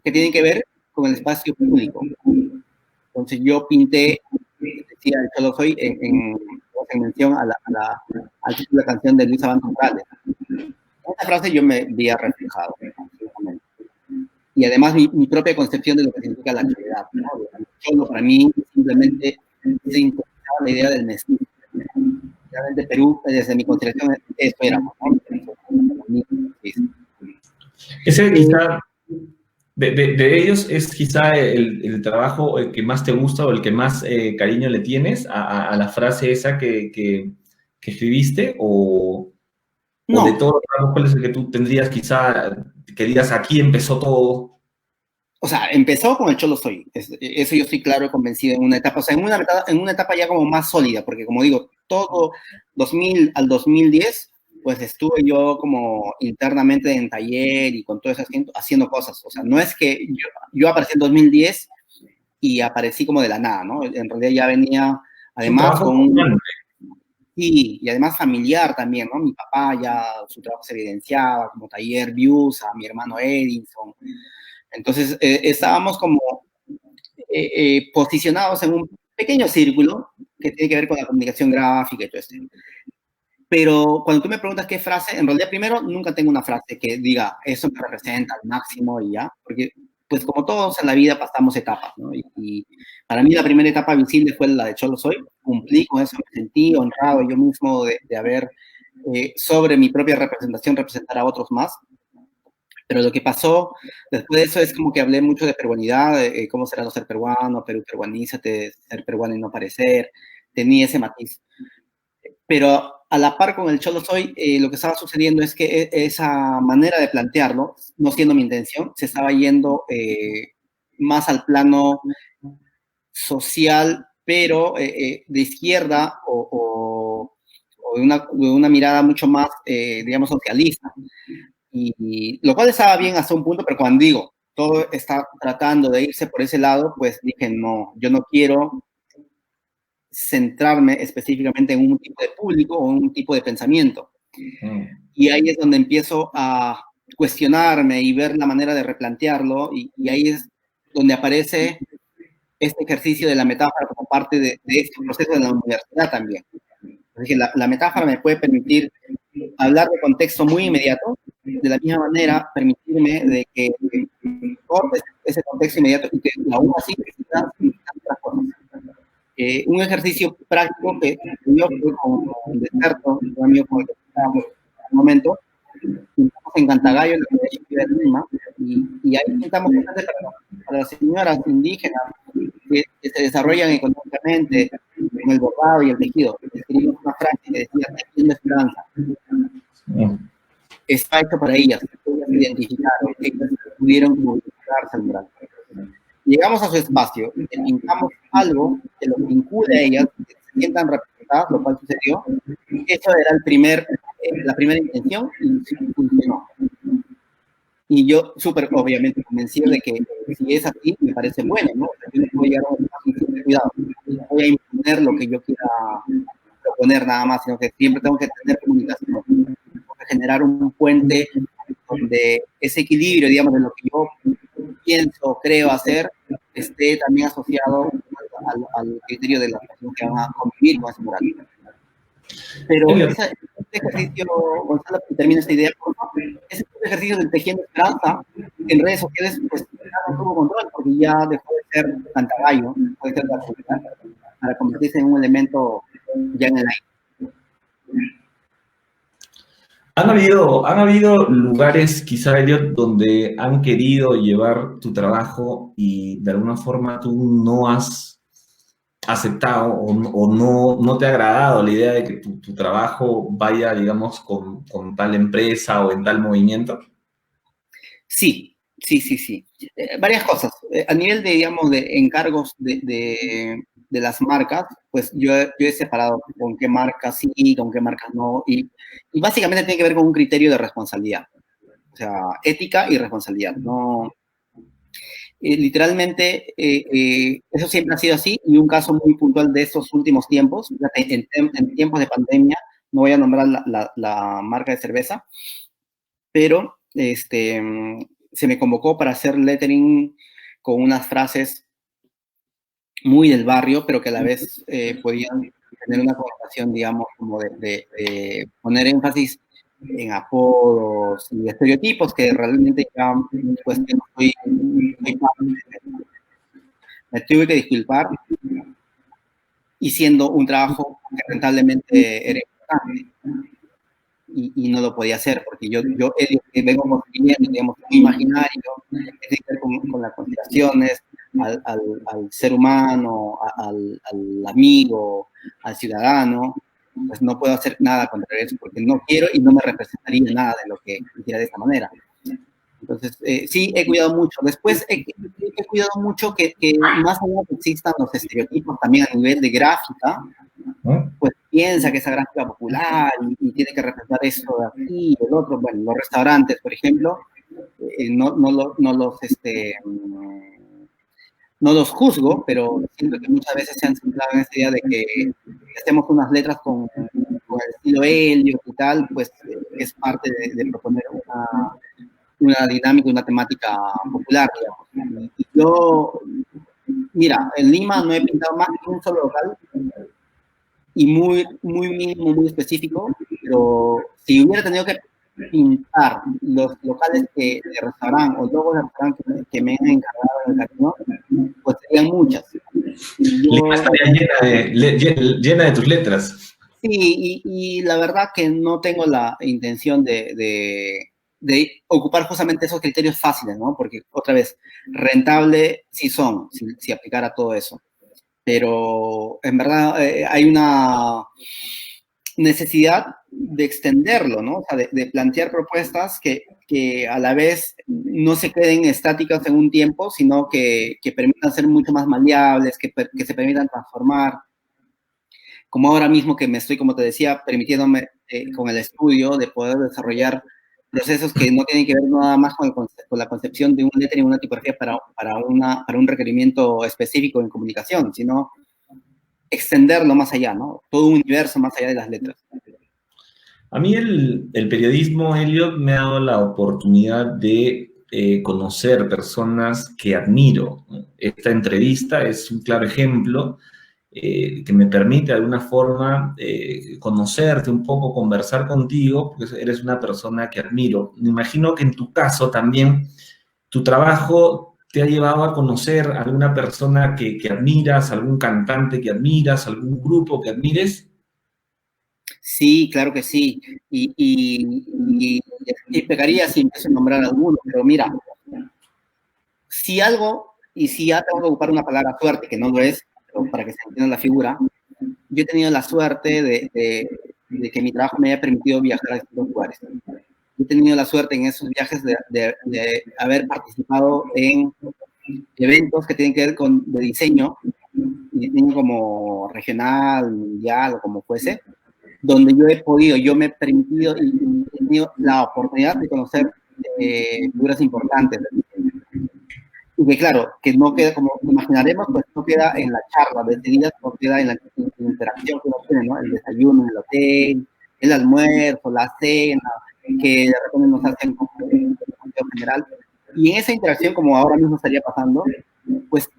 que tienen que ver con el espacio público. Entonces yo pinté, decía el Cholo Soy, en mención al título de la canción de Luis Abanto Morales. En esta frase yo me veía reflejado. Y además mi propia concepción de lo que significa la actividad, ¿no? Cholo para mí simplemente se incorporaba la idea del mestizo. Realmente Perú, desde mi concepción, eso éramos, ¿no? Ese quizá, de ellos, es quizá el trabajo el que más te gusta o el que más cariño le tienes a la frase esa que escribiste, o ¿O de No, todos los trabajos, cuál es el que tú tendrías quizá, que digas, aquí empezó todo? o sea, empezó con el Cholo Soy. Eso yo estoy claro, convencido en una etapa, o sea, en una etapa ya como más sólida, porque como digo, todo 2000 al 2010, pues estuve yo como internamente en taller y con todo eso haciendo cosas. O sea, no es que yo aparecí en 2010 y aparecí como de la nada, ¿no? En realidad ya venía, Es un además, trabajo constante. sí, y además familiar también, ¿no? Mi papá ya su trabajo se evidenciaba como taller Views, a mi hermano Edison. Entonces, estábamos como posicionados en un pequeño círculo que tiene que ver con la comunicación gráfica y todo esto. Pero cuando tú me preguntas qué frase, en realidad primero nunca tengo una frase que diga eso me representa al máximo y ya, porque pues como todos en la vida pasamos etapas, ¿no? Y para mí la primera etapa visible fue la de Cholo Soy, cumplí con eso, me sentí honrado yo mismo de haber sobre mi propia representación representar a otros más. Pero lo que pasó después de eso es como que hablé mucho de peruanidad, cómo será no ser peruano, Perú peruanízate, ser peruano y no parecer, tenía ese matiz. Pero a la par con el Cholo Soy, lo que estaba sucediendo es que esa manera de plantearlo, no siendo mi intención, se estaba yendo más al plano social, pero de izquierda o de una mirada mucho más, digamos, socialista. Y lo cual estaba bien hasta un punto, pero cuando digo, todo está tratando de irse por ese lado, pues dije, no, yo no quiero centrarme específicamente en un tipo de público o en un tipo de pensamiento. Y ahí es donde empiezo a cuestionarme y ver la manera de replantearlo, y ahí es donde aparece este ejercicio de la metáfora como parte de este proceso de la universidad también. Así que la metáfora me puede permitir hablar de contexto muy inmediato, de la misma manera permitirme de que cortes ese contexto inmediato y que aún así necesitas otras cosas. Un ejercicio práctico que yo fui con el experto, un amigo con el que estábamos en un momento, estamos en Cantagallo, en la Universidad de Lima, y ahí intentamos cosas para las señoras indígenas que se desarrollan económicamente con el bordado y el tejido. Escribimos una frase que decía, tejiendo esperanza. Está hecho para ellas se identificaron, ellas pudieron modificarse al mural. Llegamos a su espacio y le pintamos algo que los vincule a ellas, que se sientan representadas, lo cual sucedió. Eso era la primera intención y funcionó. Y yo súper obviamente convencido de que si es así, me parece bueno, ¿no? O sea, yo no puedo llegar a un espacio sin cuidado. No voy a imponer lo que yo quiera proponer nada más, sino que siempre tengo que tener comunicación, tengo que generar un puente donde ese equilibrio, digamos, de lo que yo pienso, creo hacer, esté también asociado al criterio de las personas que van a convivir con ese mural. Pero este ejercicio, Gonzalo, que termina esta idea, ese ejercicio del tejiendo esperanza en redes sociales, pues ya no tuvo control, porque ya dejó de ser cantagallo, dejó de ser la comunidad, para convertirse en un elemento ya en el aire. Han habido lugares, quizá, Elliot, donde han querido llevar tu trabajo y de alguna forma tú no has aceptado o no te ha agradado la idea de que tu trabajo vaya, digamos, con tal empresa o en tal movimiento? Sí, sí, sí, sí. Varias cosas. A nivel de, digamos, de encargos de las marcas, pues yo he separado con qué marcas sí, con qué marcas no, y básicamente tiene que ver con un criterio de responsabilidad, o sea, ética y responsabilidad. No, literalmente, eso siempre ha sido así, y un caso muy puntual de estos últimos tiempos, en tiempos de pandemia, no voy a nombrar la marca de cerveza, pero se me convocó para hacer lettering con unas frases muy del barrio, pero que a la vez podían tener una connotación, digamos, como de poner énfasis en apodos y estereotipos que realmente ya, pues, que no soy me tuve que disculpar, y siendo un trabajo que lamentablemente era importante. Y no lo podía hacer, porque yo vengo construyendo, digamos, un imaginario, tiene que ver con las consideraciones al ser humano, al amigo, al ciudadano, pues no puedo hacer nada contra eso, porque no quiero y no me representaría nada de lo que hiciera de esta manera. Entonces, sí, he cuidado mucho. Después, he cuidado mucho que más allá que existan los estereotipos también a nivel de gráfica, pues piensa que esa gráfica popular y tiene que representar esto de aquí y del otro. Bueno, los restaurantes, por ejemplo, no los juzgo, pero siento que muchas veces se han centrado en esta idea de que hacemos unas letras con el estilo Elliot y tal, pues es parte de proponer una dinámica, una temática popular, digamos. Y yo, mira, en Lima no he pintado más que un solo local y muy mínimo, muy específico, pero si hubiera tenido que pintar los locales de restaurante o logos de restaurante que me han encargado en el camino, pues serían muchas. Lima estaría llena de tus letras. Sí, y la verdad que no tengo la intención de ocupar justamente esos criterios fáciles, ¿no? Porque, otra vez, rentable sí son, si aplicara todo eso. Pero, en verdad, hay una necesidad de extenderlo, ¿no? O sea, de plantear propuestas que a la vez no se queden estáticas en un tiempo, sino que permitan ser mucho más maleables, que se permitan transformar. Como ahora mismo que me estoy, como te decía, permitiéndome con el estudio de poder desarrollar procesos que no tienen que ver nada más con la concepción de un lettering y una tipografía para un requerimiento específico en comunicación, sino extenderlo más allá, ¿no? Todo un universo más allá de las letras. A mí el periodismo, Elliot, me ha dado la oportunidad de conocer personas que admiro. Esta entrevista es un claro ejemplo que me permite de alguna forma conocerte un poco, conversar contigo, porque eres una persona que admiro. Me imagino que en tu caso también tu trabajo te ha llevado a conocer a alguna persona que admiras, algún cantante que admiras, algún grupo que admires. Sí, claro que sí. Y pegaría si empiezo a nombrar alguno, pero mira, si algo, y si ya tengo que ocupar una palabra suerte, que no lo es, pero para que se entienda la figura, yo he tenido la suerte de que mi trabajo me haya permitido viajar a distintos lugares. He tenido la suerte en esos viajes de haber participado en eventos que tienen que ver de diseño, diseño como regional, mundial o como fuese, donde yo me he permitido y he tenido la oportunidad de conocer figuras importantes. Y que claro, que no queda, como imaginaremos, pues no queda en la charla de días, no queda en la interacción que uno tiene, ¿no? El desayuno en el hotel, el almuerzo, la cena, que de repente nos hacen como un general. Y en esa interacción, como ahora mismo estaría pasando, pues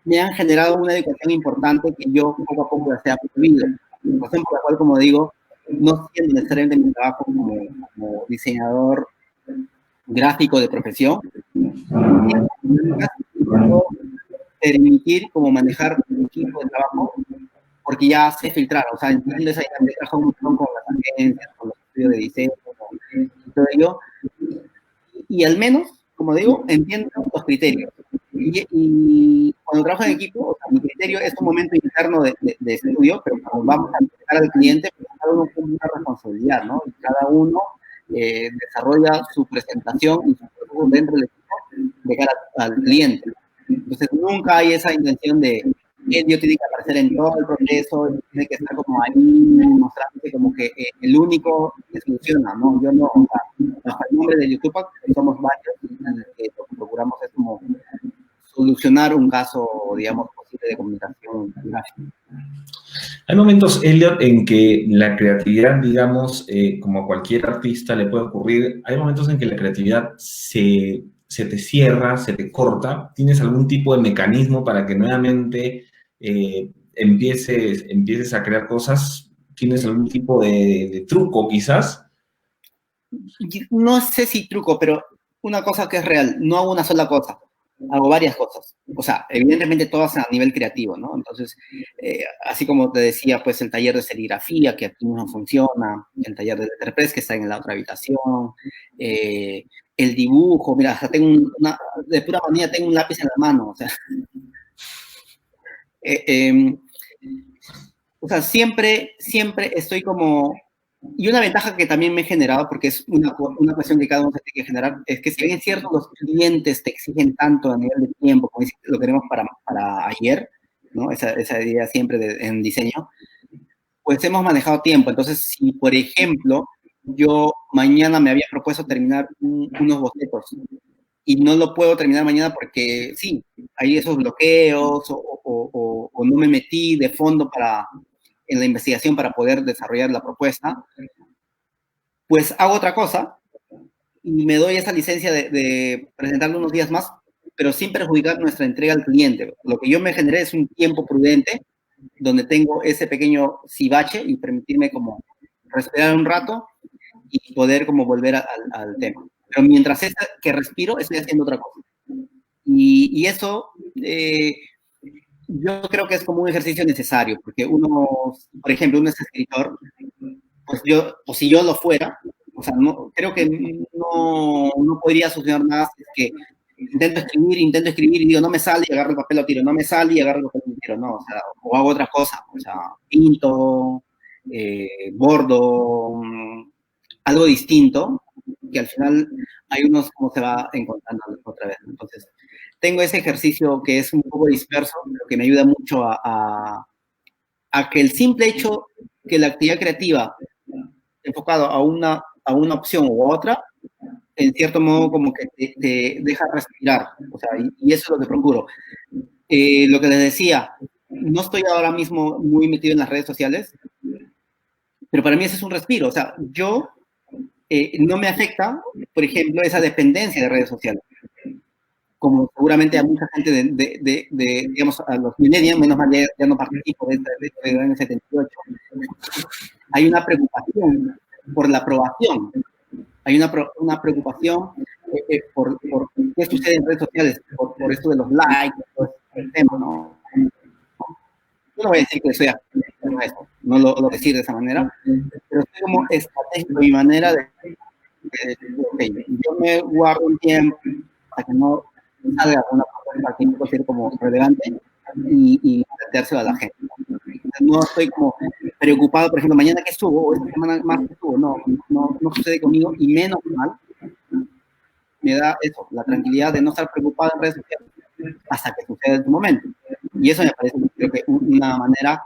me han generado una educación importante que yo poco a poco deseo fluido. Razón por la cual, como digo, no siendo necesariamente mi trabajo como diseñador gráfico de profesión, permitir como manejar un equipo de trabajo, porque ya se filtraron, o sea, entiendo esa dinámica un montón con las agencias, con los estudios de diseño, y todo ello, y al menos, como digo, entiendo los criterios. Y cuando trabajo en equipo, o sea, mi criterio es un momento interno de estudio, pero cuando vamos a entregar al cliente, pues cada uno tiene una responsabilidad, ¿no? Y cada uno desarrolla su presentación y su proceso dentro del equipo de cara al cliente. Entonces, nunca hay esa intención de Elliot tiene que aparecer en todo el proceso, tiene que estar como ahí, mostrándose como que el único que soluciona, ¿no? Yo no, o sea, bajo el nombre de YouTube somos varios, en el que lo que procuramos es como solucionar un caso, digamos, posible de comunicación gráfica. Hay momentos, Elliot, en que la creatividad, digamos, como a cualquier artista le puede ocurrir, hay momentos en que la creatividad se te cierra, se te corta. ¿Tienes algún tipo de mecanismo para que nuevamente empieces a crear cosas? ¿Tienes algún tipo de truco, quizás? No sé si truco, pero una cosa que es real, no hago una sola cosa, hago varias cosas. O sea, evidentemente todas a nivel creativo, ¿no? Entonces, así como te decía, pues el taller de serigrafía, que aquí mismo funciona, el taller de letterpress, que está en la otra habitación, el dibujo, mira, hasta tengo de pura manía tengo un lápiz en la mano, o sea. o sea, siempre estoy como... Y una ventaja que también me he generado, porque es una cuestión que cada uno se tiene que generar, es que si bien es cierto, los clientes te exigen tanto a nivel de tiempo, como dicen, lo queremos para ayer, ¿no? Esa idea siempre en diseño, pues hemos manejado tiempo. Entonces, si por ejemplo, yo mañana me había propuesto terminar unos bocetos y no lo puedo terminar mañana porque sí, hay esos bloqueos o no me metí de fondo en la investigación para poder desarrollar la propuesta, pues hago otra cosa y me doy esa licencia de presentarlo unos días más, pero sin perjudicar nuestra entrega al cliente. Lo que yo me generé es un tiempo prudente donde tengo ese pequeño cibache y permitirme como respirar un rato y poder como volver al tema. Pero mientras que respiro, estoy haciendo otra cosa. Y eso, yo creo que es como un ejercicio necesario, porque uno, por ejemplo, uno es escritor, pues o si yo lo fuera, o sea, no, creo que no podría solucionar nada si es que intento escribir y digo, no me sale y agarro el papel, lo tiro, no me sale y agarro el papel, lo tiro, no, o sea, o hago otra cosa, o sea, pinto, bordo, algo distinto, que al final hay unos como se va encontrando otra vez. Entonces, tengo ese ejercicio que es un poco disperso, pero que me ayuda mucho a que el simple hecho que la actividad creativa enfocado a una opción u otra, en cierto modo como que te deja respirar, o sea, y eso es lo que procuro. Lo que les decía, no estoy ahora mismo muy metido en las redes sociales, pero para mí ese es un respiro, o sea, yo no me afecta, por ejemplo, esa dependencia de redes sociales, como seguramente a mucha gente digamos, a los millennials, menos mal ya no participo de este año 78, hay una preocupación por la aprobación, hay una preocupación por qué sucede en redes sociales, por esto de los likes, por el tema, ¿no? Yo no voy a decir que soy ajeno a eso, no lo voy a decir de esa manera, pero soy como estratégico mi manera de okay, yo me guardo un tiempo para que no salga una propuesta que no considero como relevante y planteárselo a la gente. No estoy como preocupado, por ejemplo, mañana que subo, o esta semana más que subo, no sucede conmigo, y menos mal, me da eso, la tranquilidad de no estar preocupado en redes sociales hasta que suceda en su momento. Y eso me parece, creo que una manera,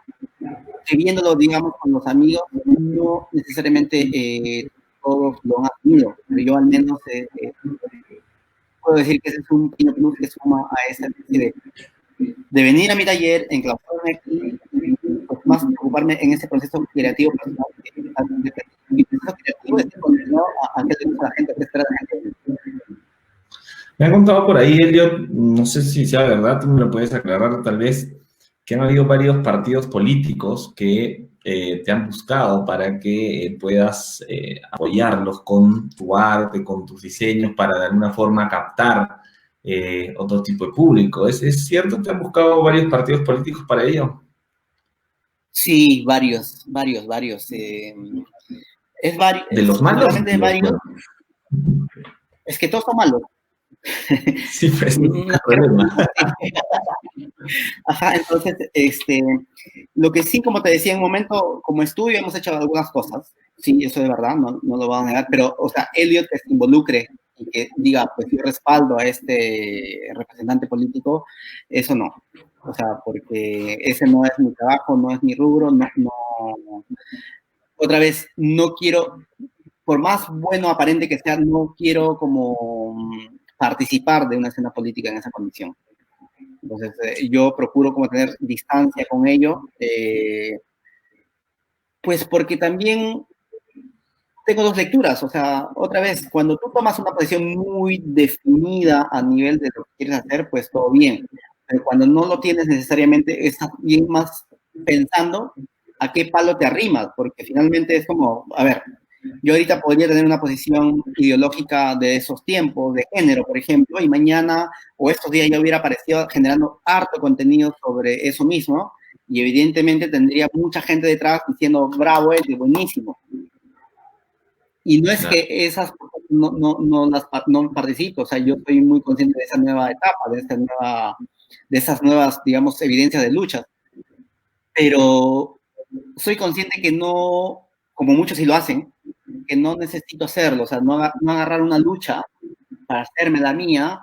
que viéndolo, digamos, con los amigos, no necesariamente todos lo han asumido, pero yo al menos puedo decir que ese es un pequeño plus que suma a esa especie de venir a mi taller, enclaustrarme aquí y pues, más preocuparme en ese proceso creativo personal. Mi proceso creativo es continuado a que le gusta a la gente, a que espera a la gente. Me han contado por ahí, Elliot, no sé si sea verdad, tú me lo puedes aclarar tal vez, que han habido varios partidos políticos que te han buscado para que puedas apoyarlos con tu arte, con tus diseños, para de alguna forma captar otro tipo de público. ¿Es cierto? ¿Te han buscado varios partidos políticos para ello? Sí, varios. ¿De los malos? Seguramente varios. Es que todos son malos. Sí, pues, no hay problema. Ajá, entonces, lo que sí, como te decía en un momento, como estudio hemos hecho algunas cosas, sí, eso es verdad, no lo voy a negar, pero, o sea, Elliot que se involucre y que diga, pues yo respaldo a este representante político, eso no. O sea, porque ese no es mi trabajo, no es mi rubro, otra vez, no quiero, por más bueno aparente que sea, no quiero como participar de una escena política en esa condición. Entonces, yo procuro como tener distancia con ello, pues porque también tengo dos lecturas, o sea, otra vez, cuando tú tomas una posición muy definida a nivel de lo que quieres hacer, pues todo bien, pero cuando no lo tienes necesariamente, estás bien más pensando a qué palo te arrimas, porque finalmente es como, a ver, yo ahorita podría tener una posición ideológica de esos tiempos, de género, por ejemplo, y mañana o estos días ya hubiera aparecido generando harto contenido sobre eso mismo, y evidentemente tendría mucha gente detrás diciendo, bravo, buenísimo. Y no es que esas no participo, o sea, yo estoy muy consciente de esa nueva etapa, de esas nuevas, digamos, evidencias de lucha, pero soy consciente que no, como muchos sí lo hacen, que no necesito hacerlo, o sea, no agarrar una lucha para hacerme la mía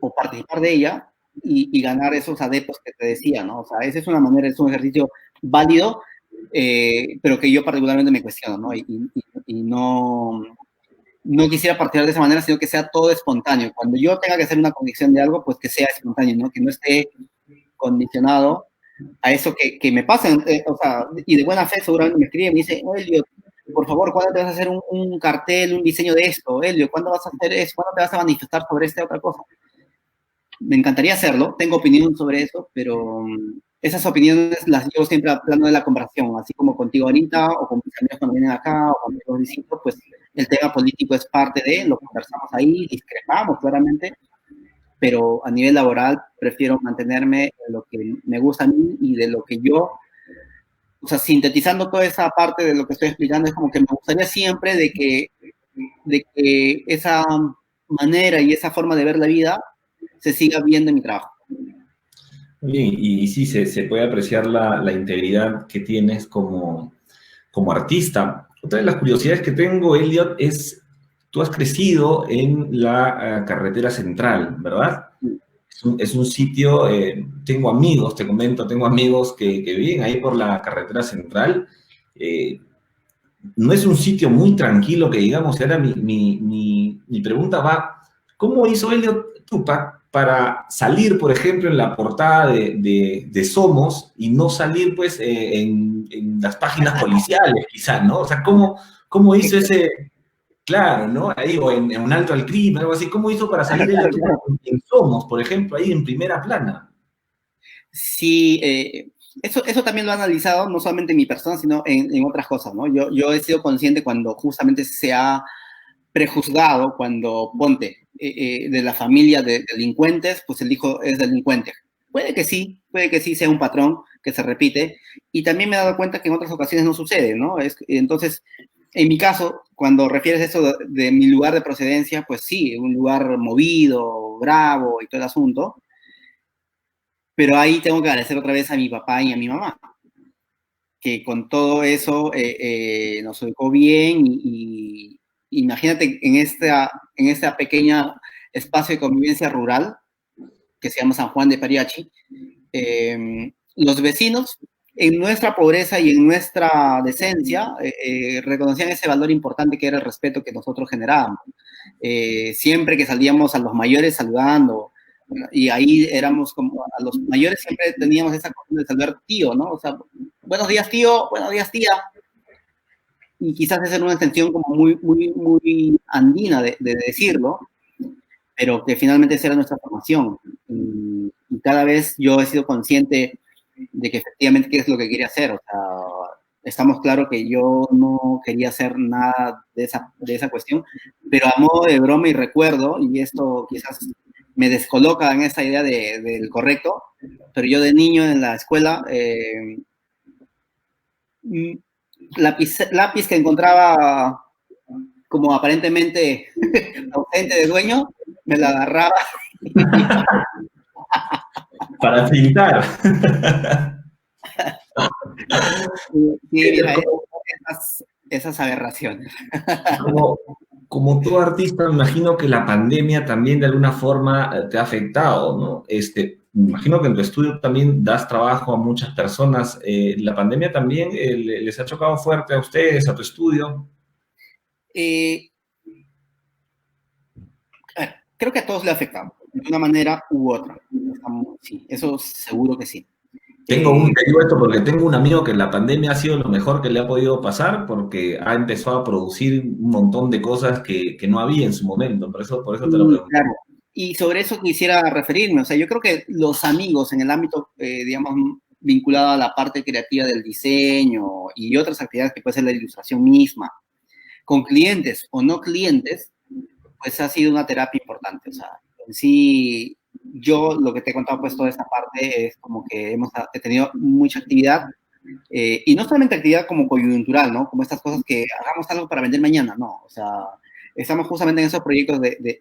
o participar de ella y ganar esos adeptos que te decía, ¿no? O sea, esa es una manera, es un ejercicio válido, pero que yo particularmente me cuestiono, ¿no? Y no quisiera partir de esa manera, sino que sea todo espontáneo. Cuando yo tenga que hacer una convicción de algo, pues que sea espontáneo, ¿no? Que no esté condicionado a eso que me pasa, o sea, y de buena fe seguramente me escribe y me dice, Elio, por favor, ¿cuándo te vas a hacer un cartel, un diseño de esto? Elio, ¿cuándo vas a hacer eso? ¿Cuándo te vas a manifestar sobre esta otra cosa? Me encantaría hacerlo, tengo opinión sobre eso, pero esas opiniones las llevo siempre al plano de la conversación, así como contigo ahorita, o con mis amigos cuando vienen acá, o con los distintos, pues el tema político es parte de, lo conversamos ahí, discrepamos claramente, pero a nivel laboral prefiero mantenerme en lo que me gusta a mí y de lo que yo, o sea, sintetizando toda esa parte de lo que estoy explicando, es como que me gustaría siempre de que esa manera y esa forma de ver la vida se siga viendo en mi trabajo. Bien, y sí, se puede apreciar la integridad que tienes como artista. Otra de las curiosidades que tengo, Elliot, es, tú has crecido en la carretera central, ¿verdad? Es un sitio, tengo amigos, te comento, tengo amigos que viven ahí por la carretera central. Eh, no es un sitio muy tranquilo que digamos, y ahora mi pregunta va, ¿cómo hizo Elliot Tupac para salir, por ejemplo, en la portada de Somos y no salir, pues, en las páginas policiales, quizás, ¿no? O sea, ¿cómo hizo ese, claro, ¿no? Ahí, o en un alto al crimen, algo así, ¿cómo hizo para salir Elliot Tupac en Somos, por ejemplo, ahí en primera plana? Sí, eso también lo he analizado, no solamente en mi persona, sino en otras cosas, ¿no? Yo he sido consciente cuando justamente se ha prejuzgado, cuando ponte de la familia de delincuentes, pues el hijo es delincuente. Puede que sí sea un patrón que se repite, y también me he dado cuenta que en otras ocasiones no sucede, ¿no? Entonces, en mi caso, cuando refieres eso de mi lugar de procedencia, pues sí, un lugar movido, bravo y todo el asunto, pero ahí tengo que agradecer otra vez a mi papá y a mi mamá, que con todo eso nos educó bien y imagínate en esta pequeña espacio de convivencia rural que se llama San Juan de Pariachi, los vecinos en nuestra pobreza y en nuestra decencia reconocían ese valor importante que era el respeto que nosotros generábamos. Siempre que salíamos a los mayores saludando, y ahí éramos como, a los mayores siempre teníamos esa costumbre de saludar tío, ¿no? O sea, buenos días tío, buenos días tía, y quizás esa era una extensión como muy, muy, muy andina de decirlo, pero que finalmente esa era nuestra formación. Y cada vez yo he sido consciente de que efectivamente qué es lo que quería hacer. O sea, estamos claros que yo no quería hacer nada de esa cuestión, pero a modo de broma y recuerdo, y esto quizás me descoloca en esa idea del correcto, pero yo de niño en la escuela, lápiz que encontraba como aparentemente ausente de dueño, me la agarraba. Para pintar. Sí, mira, esas aberraciones. Como, como todo artista, me imagino que la pandemia también de alguna forma te ha afectado, ¿no? Me imagino que en tu estudio también das trabajo a muchas personas. ¿La pandemia también les ha chocado fuerte a ustedes, a tu estudio? Eh, Creo que a todos le ha afectado, de una manera u otra. Sí, eso seguro que sí. Te digo esto porque tengo un amigo que la pandemia ha sido lo mejor que le ha podido pasar porque ha empezado a producir un montón de cosas que no había en su momento. Por eso te lo pregunto. Claro. Y sobre eso quisiera referirme. O sea, yo creo que los amigos en el ámbito, digamos, vinculado a la parte creativa del diseño y otras actividades que puede ser la ilustración misma, con clientes o no clientes, pues ha sido una terapia importante. O sea, en sí, yo lo que te he contado, pues toda esta parte es como que he tenido mucha actividad, y no solamente actividad como coyuntural, ¿no? Como estas cosas que hagamos algo para vender mañana, no. O sea, estamos justamente en esos proyectos que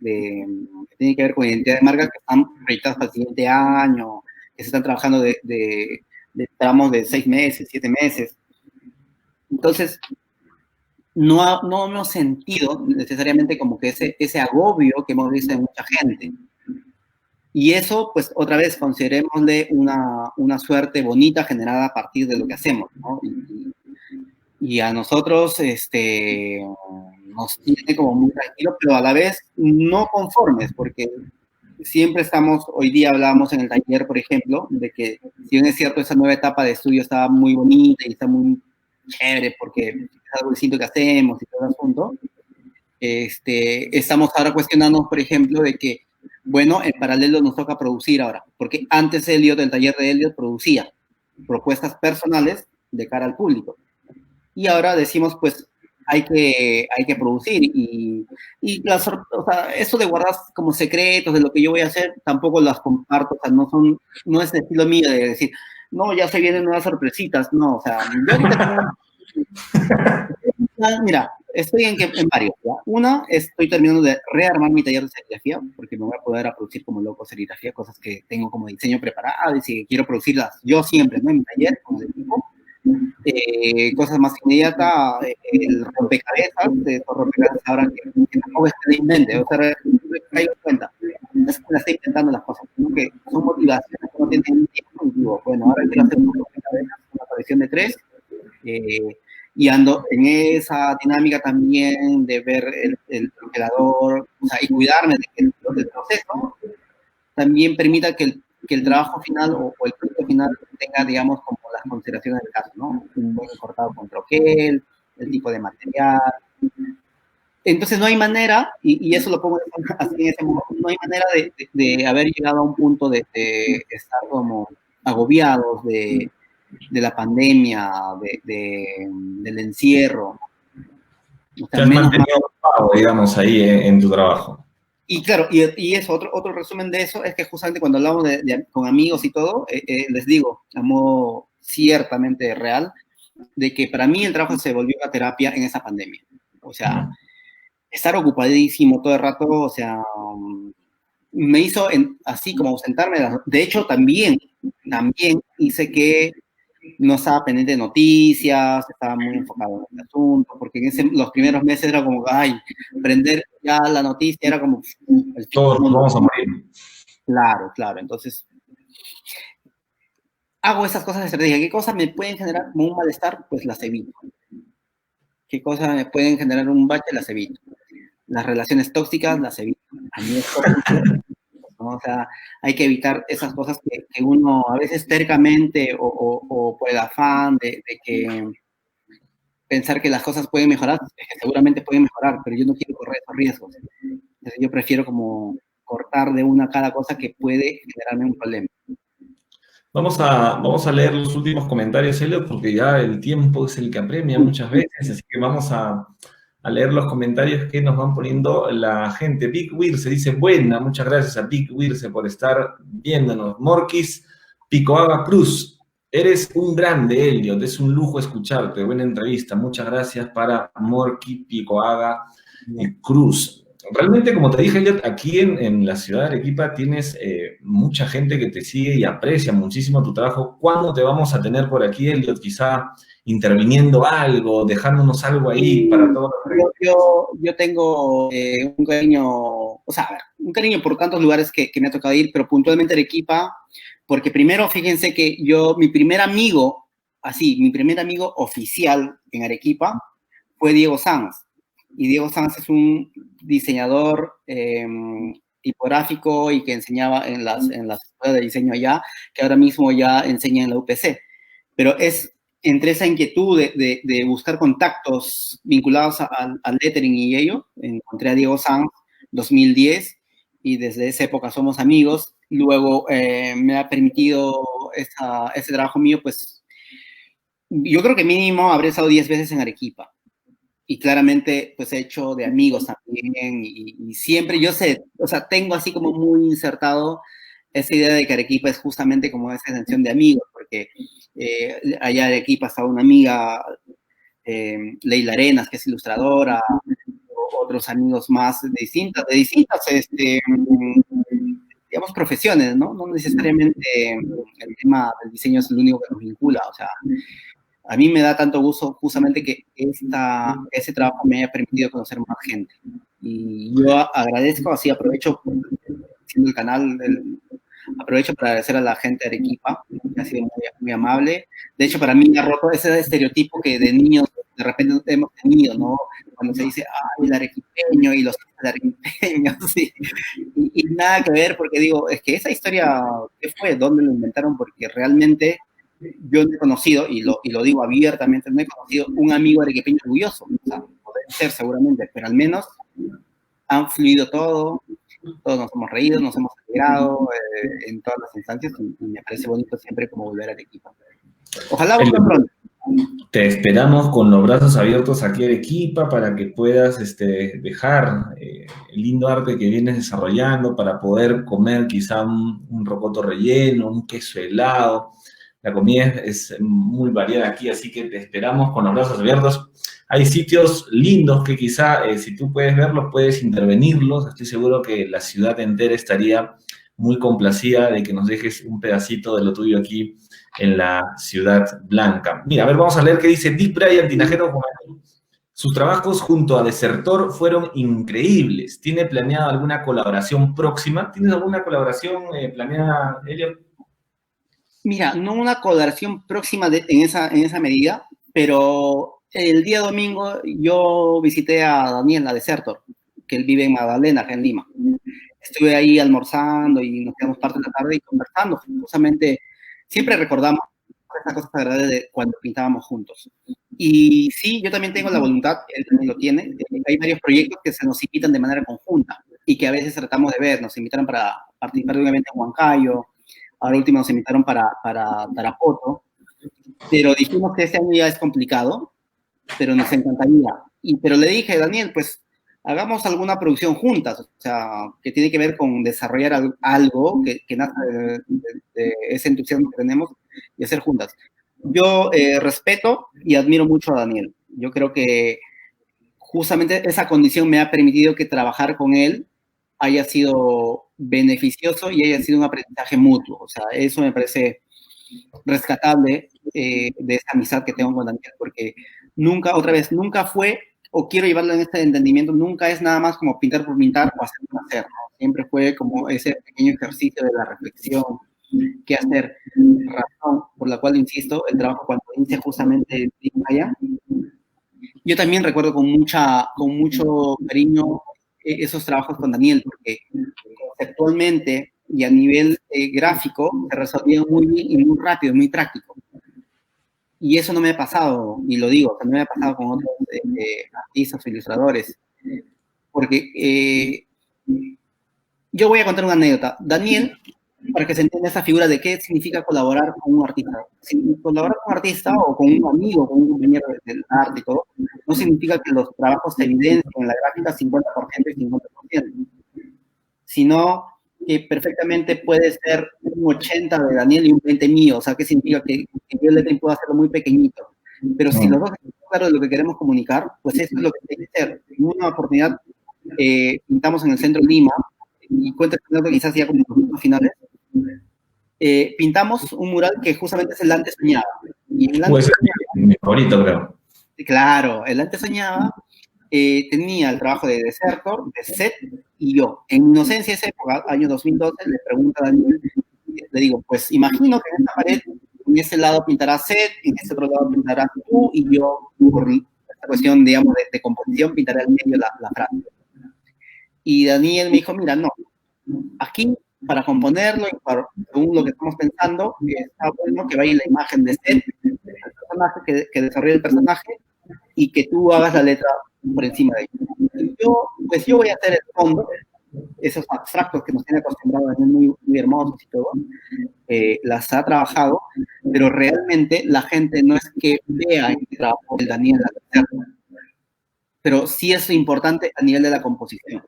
tienen que ver con identidad de marca que están proyectados para el siguiente año, que se están trabajando de tramos de 6 meses, 7 meses. Entonces, no hemos sentido necesariamente como que ese agobio que hemos visto en mucha gente. Y eso, pues, otra vez, considerémosle una suerte bonita generada a partir de lo que hacemos, ¿no? Y a nosotros, nos tiene como muy tranquilos, pero a la vez no conformes, porque siempre estamos, hoy día hablábamos en el taller, por ejemplo, de que si bien es cierto, esa nueva etapa de estudio está muy bonita y está muy chévere porque es algo distinto que hacemos y todo el asunto, estamos ahora cuestionándonos, por ejemplo, de que, bueno, en paralelo nos toca producir ahora, porque antes Elliot, el taller de Elliot, producía propuestas personales de cara al público. Y ahora decimos, pues, hay que producir. Y o sea, eso de guardar como secretos de lo que yo voy a hacer, tampoco las comparto, o sea, no es el estilo mío de decir, no, ya se vienen nuevas sorpresitas, no, o sea, yo ahorita mira, estoy en varios, ¿ya? Una, estoy terminando de rearmar mi taller de serigrafía, porque me voy a poder a producir como loco serigrafía, cosas que tengo como diseño preparado y si quiero producirlas yo siempre, ¿no? En mi taller, como de tipo. Cosas más inmediatas, el rompecabezas, esos rompecabezas ahora que tampoco es que le invente, o sea, me caigo en cuenta, no es que me estoy inventando las cosas, sino que son motivaciones que no tienen tiempo, y digo, bueno, ahora quiero hacer un rompecabezas, una colección de 3, y ando en esa dinámica también de ver el rompedor, o sea, y cuidarme de que el proceso también permita que el trabajo final o el producto final tenga, digamos, como las consideraciones del caso, ¿no? Un buen cortado con troquel, el tipo de material. Entonces no hay manera, y eso lo pongo así en ese momento, no hay manera de haber llegado a un punto de estar como agobiados de la pandemia, del encierro. O sea, Te has mantenido ocupado, digamos, ahí en tu trabajo. Y claro, y eso, otro resumen de eso es que justamente cuando hablamos con amigos y todo, les digo, a modo ciertamente real, de que para mí el trabajo se volvió una terapia en esa pandemia. O sea, estar ocupadísimo todo el rato, o sea, me hizo así como sentarme. De hecho, también hice que no estaba pendiente de noticias, estaba muy enfocado en el asunto, porque los primeros meses era como, ay, prender ya la noticia era como el fin Todos del nos mundo. vamos a morir. Claro. Entonces, hago esas cosas de estrategia. ¿Qué cosas me pueden generar como un malestar? Pues las evito. ¿Qué cosas me pueden generar un bache? Las evito. Las relaciones tóxicas las evito. Amigos tóxicos, ¿no? O sea, hay que evitar esas cosas que uno a veces tercamente o por el afán de que pensar que las cosas pueden mejorar, es que seguramente pueden mejorar, pero yo no quiero correr esos riesgos. Entonces yo prefiero como cortar de una cada cosa que puede generarme un problema. Vamos a leer los últimos comentarios, Elliot, porque ya el tiempo es el que apremia muchas veces, así que vamos a leer los comentarios que nos van poniendo la gente. Vic Wirse dice, buena, muchas gracias a Vic Wirse por estar viéndonos. Morquis Picoaga Cruz, eres un grande, Elliot, es un lujo escucharte, buena entrevista, muchas gracias para Morquis Picoaga Cruz. Realmente, como te dije, Elliot, aquí en la ciudad de Arequipa tienes mucha gente que te sigue y aprecia muchísimo tu trabajo. ¿Cuándo te vamos a tener por aquí, Elliot? Quizá interviniendo algo, dejándonos algo ahí para todos los... Yo tengo un cariño, o sea, a ver, un cariño por tantos lugares que me ha tocado ir, pero puntualmente Arequipa, porque primero, fíjense que mi primer amigo oficial en Arequipa fue Diego Sanz. Y Diego Sanz es un diseñador tipográfico y que enseñaba en las escuelas de diseño allá, que ahora mismo ya enseña en la UPC. Pero es entre esa inquietud de buscar contactos vinculados al lettering y ello, encontré a Diego Sanz 2010 y desde esa época somos amigos. Luego me ha permitido ese trabajo mío, pues yo creo que mínimo habré estado 10 veces en Arequipa. Y claramente, pues he hecho de amigos también, y siempre yo sé, o sea, tengo así como muy insertado esa idea de que Arequipa es justamente como esa extensión de amigos, porque allá en Arequipa está una amiga, Leila Arenas, que es ilustradora, otros amigos más de distintas digamos, profesiones, ¿no? No necesariamente el tema del diseño es el único que nos vincula, o sea, a mí me da tanto gusto justamente que ese trabajo me haya permitido conocer más gente. Y yo agradezco, así aprovecho, siendo el canal, aprovecho para agradecer a la gente de Arequipa, que ha sido muy, muy amable. De hecho, para mí me ha roto ese estereotipo que de niños de repente hemos tenido, ¿no? Cuando se dice, el arequipeño y los arequipeños, sí. Y nada que ver, porque digo, es que esa historia, ¿qué fue? ¿Dónde lo inventaron? Porque realmente yo no he conocido, y lo digo abiertamente, no he conocido un amigo arequipeño orgulloso. O sea, puede ser seguramente, pero al menos han fluido todo, todos nos hemos reído, nos hemos alegrado en todas las instancias, y me parece bonito siempre como volver a Arequipa. Ojalá vuelva pronto. Te esperamos con los brazos abiertos aquí a Arequipa para que puedas dejar el lindo arte que vienes desarrollando para poder comer quizá un rocoto relleno, un queso helado. La comida es muy variada aquí, así que te esperamos con los brazos abiertos. Hay sitios lindos que quizá, si tú puedes verlos, puedes intervenirlos. Estoy seguro que la ciudad entera estaría muy complacida de que nos dejes un pedacito de lo tuyo aquí en la Ciudad Blanca. Mira, a ver, vamos a leer qué dice Deep Brian Tinajero. Sus trabajos junto a Desertor fueron increíbles. ¿Tiene planeada alguna colaboración próxima? ¿Tienes alguna colaboración planeada, Elliot? Mira, no una colaboración próxima en esa medida, pero el día domingo yo visité a Daniel, a Desertor, que él vive en Magdalena, acá en Lima. Estuve ahí almorzando y nos quedamos parte de la tarde y conversando. Justamente siempre recordamos estas cosas agradables de cuando pintábamos juntos. Y sí, yo también tengo la voluntad, él también lo tiene. Hay varios proyectos que se nos invitan de manera conjunta y que a veces tratamos de ver. Nos invitaron para participar de un evento en Huancayo. Ahora último nos invitaron para Tarapoto, pero dijimos que este año ya es complicado, pero nos encantaría. Pero le dije, Daniel, pues hagamos alguna producción juntas, o sea, que tiene que ver con desarrollar algo que nace de ese entusiasmo que tenemos y hacer juntas. Yo respeto y admiro mucho a Daniel. Yo creo que justamente esa condición me ha permitido que trabajar con él haya sido beneficioso y haya sido un aprendizaje mutuo. O sea, eso me parece rescatable de esa amistad que tengo con Daniel, porque nunca fue, o quiero llevarlo en este entendimiento, nunca es nada más como pintar por pintar o hacer por hacer, ¿no? Siempre fue como ese pequeño ejercicio de la reflexión, qué hacer, razón por la cual, insisto, el trabajo cuando inicia justamente en Maya. Yo también recuerdo con mucho cariño esos trabajos con Daniel, porque conceptualmente y a nivel gráfico se resolvían muy bien y muy rápido, muy práctico. Y eso no me ha pasado, y lo digo, no me ha pasado con otros artistas o ilustradores. Porque yo voy a contar una anécdota. Daniel, para que se entienda esa figura de qué significa colaborar con un artista. Colaborar con un artista o con un amigo, con un compañero del arte y todo, no significa que los trabajos se evidencien en la gráfica 50% y 50%, sino que perfectamente puede ser un 80 de Daniel y un 20 mío. O sea, ¿qué significa? Que yo le puedo hacerlo muy pequeñito. Pero si los dos estamos claros de lo que queremos comunicar, pues eso es lo que tiene que ser. En una oportunidad pintamos en el centro de Lima, y cuento que quizás ya como los finales, pintamos un mural que justamente es el Antes Soñaba. Y el Antes mi favorito, creo. Claro, el Antes Soñaba tenía el trabajo de Desertor, de Set y yo. En Inocencia, esa época, año 2012, le pregunta a Daniel, le digo, pues imagino que en esta pared, en ese lado pintará Set, en ese otro lado pintarás tú, y yo, por esta cuestión, digamos, de composición, pintaré al medio la frase. Y Daniel me dijo, mira, no, aquí, para componerlo, y según lo que estamos pensando, está bueno que vaya la imagen de Set, el personaje, que desarrolle el personaje, y que tú hagas la letra por encima de ella. Yo voy a hacer el fondo, esos abstractos que nos tiene acostumbrados a ser muy, muy hermosos y todo, las ha trabajado, pero realmente la gente no es que vea el trabajo de Daniel, pero sí es importante a nivel de la composición.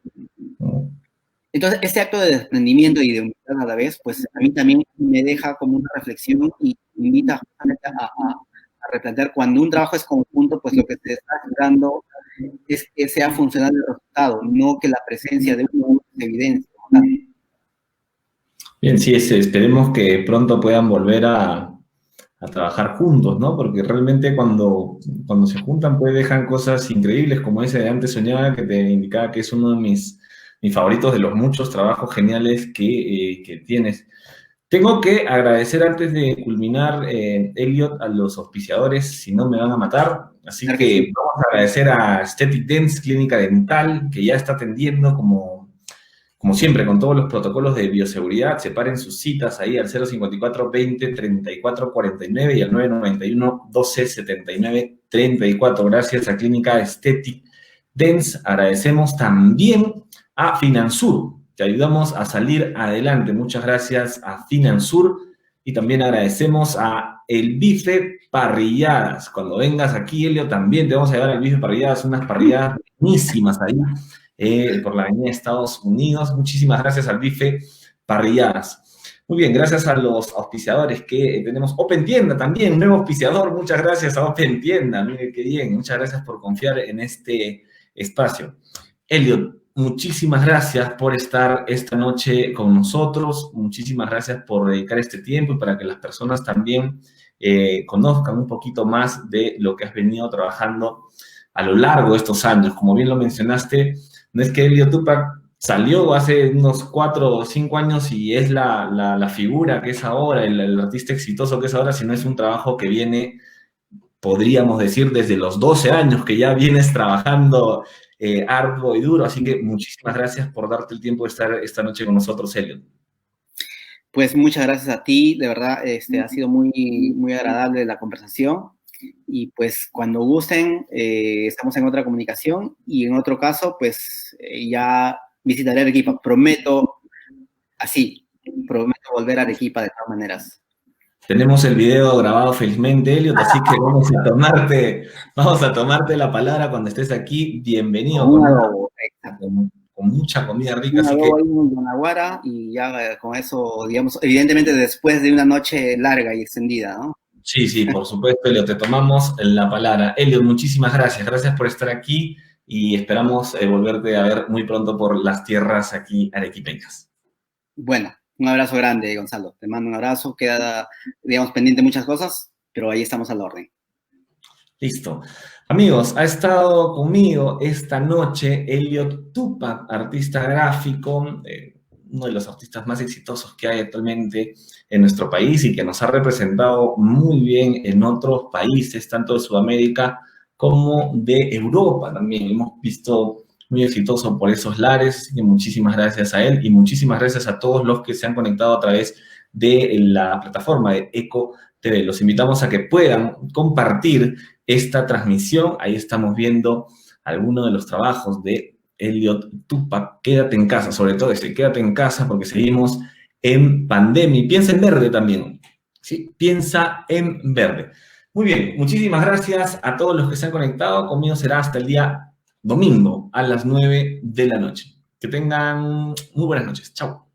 Entonces, ese acto de desprendimiento y de humildad a la vez, pues a mí también me deja como una reflexión y me invita justamente a replantear cuando un trabajo es conjunto, pues lo que se está esperando es que sea funcional el resultado, no que la presencia de uno se evidencie. Bien, sí, esperemos que pronto puedan volver a a trabajar juntos, ¿no? Porque realmente cuando se juntan, pues dejan cosas increíbles, como ese de Antes Soñaba, que te indicaba que es uno de mis favoritos de los muchos trabajos geniales que tienes. Tengo que agradecer antes de culminar, Elliot, a los auspiciadores, si no me van a matar. Así Claro que que sí. vamos a agradecer a Aesthetic Dents, Clínica Dental, que ya está atendiendo como siempre, con todos los protocolos de bioseguridad. Separen sus citas ahí al 054 20 34 49 y al 991 12 79 34. Gracias a Clínica Aesthetic Dents. Agradecemos también a Finansur. Te ayudamos a salir adelante. Muchas gracias a Finansur. Y también agradecemos a El Bife Parrilladas. Cuando vengas aquí, Helio, también te vamos a llevar al Bife Parrilladas, unas parrilladas buenísimas ahí, por la avenida Estados Unidos. Muchísimas gracias al Bife Parrilladas. Muy bien, gracias a los auspiciadores que tenemos. Open Tienda también, un nuevo auspiciador. Muchas gracias a Open Tienda. Mire qué bien. Muchas gracias por confiar en este espacio. Elliot, muchísimas gracias por estar esta noche con nosotros. Muchísimas gracias por dedicar este tiempo y para que las personas también conozcan un poquito más de lo que has venido trabajando a lo largo de estos años. Como bien lo mencionaste, no es que Elliot Tupac salió hace unos 4 o 5 años y es la figura que es ahora, el artista exitoso que es ahora, sino es un trabajo que viene, podríamos decir, desde los 12 años que ya vienes trabajando arduo y duro. Así que muchísimas gracias por darte el tiempo de estar esta noche con nosotros, Elliot. Pues muchas gracias a ti, de verdad, ha sido muy, muy agradable la conversación. Y pues cuando gusten, estamos en otra comunicación y en otro caso, pues ya visitaré Arequipa. Prometo volver a Arequipa de todas maneras. Tenemos el video grabado felizmente, Elliot, así que vamos a tomarte la palabra cuando estés aquí. Bienvenido con mucha comida rica, así que... en Guanaguara y ya con eso, digamos, evidentemente después de una noche larga y extendida, ¿no? Sí, por supuesto, Elliot, te tomamos la palabra. Elliot, muchísimas gracias. Gracias por estar aquí y esperamos volverte a ver muy pronto por las tierras aquí arequipeñas. Bueno, un abrazo grande, Gonzalo. Te mando un abrazo. Queda, digamos, pendiente muchas cosas, pero ahí estamos a la orden. Listo. Amigos, ha estado conmigo esta noche Elliot Tupac, artista gráfico, uno de los artistas más exitosos que hay actualmente en nuestro país y que nos ha representado muy bien en otros países, tanto de Sudamérica como de Europa también. Hemos visto muy exitoso por esos lares, así que muchísimas gracias a él y muchísimas gracias a todos los que se han conectado a través de la plataforma de Eco TV. Los invitamos a que puedan compartir esta transmisión. Ahí estamos viendo algunos de los trabajos de Elliot Tupac. Quédate en casa, sobre todo quédate en casa porque seguimos en pandemia. Y piensa en verde también, ¿sí? Piensa en verde. Muy bien, muchísimas gracias a todos los que se han conectado. Conmigo será hasta el día domingo a las 9 de la noche. Que tengan muy buenas noches. Chao.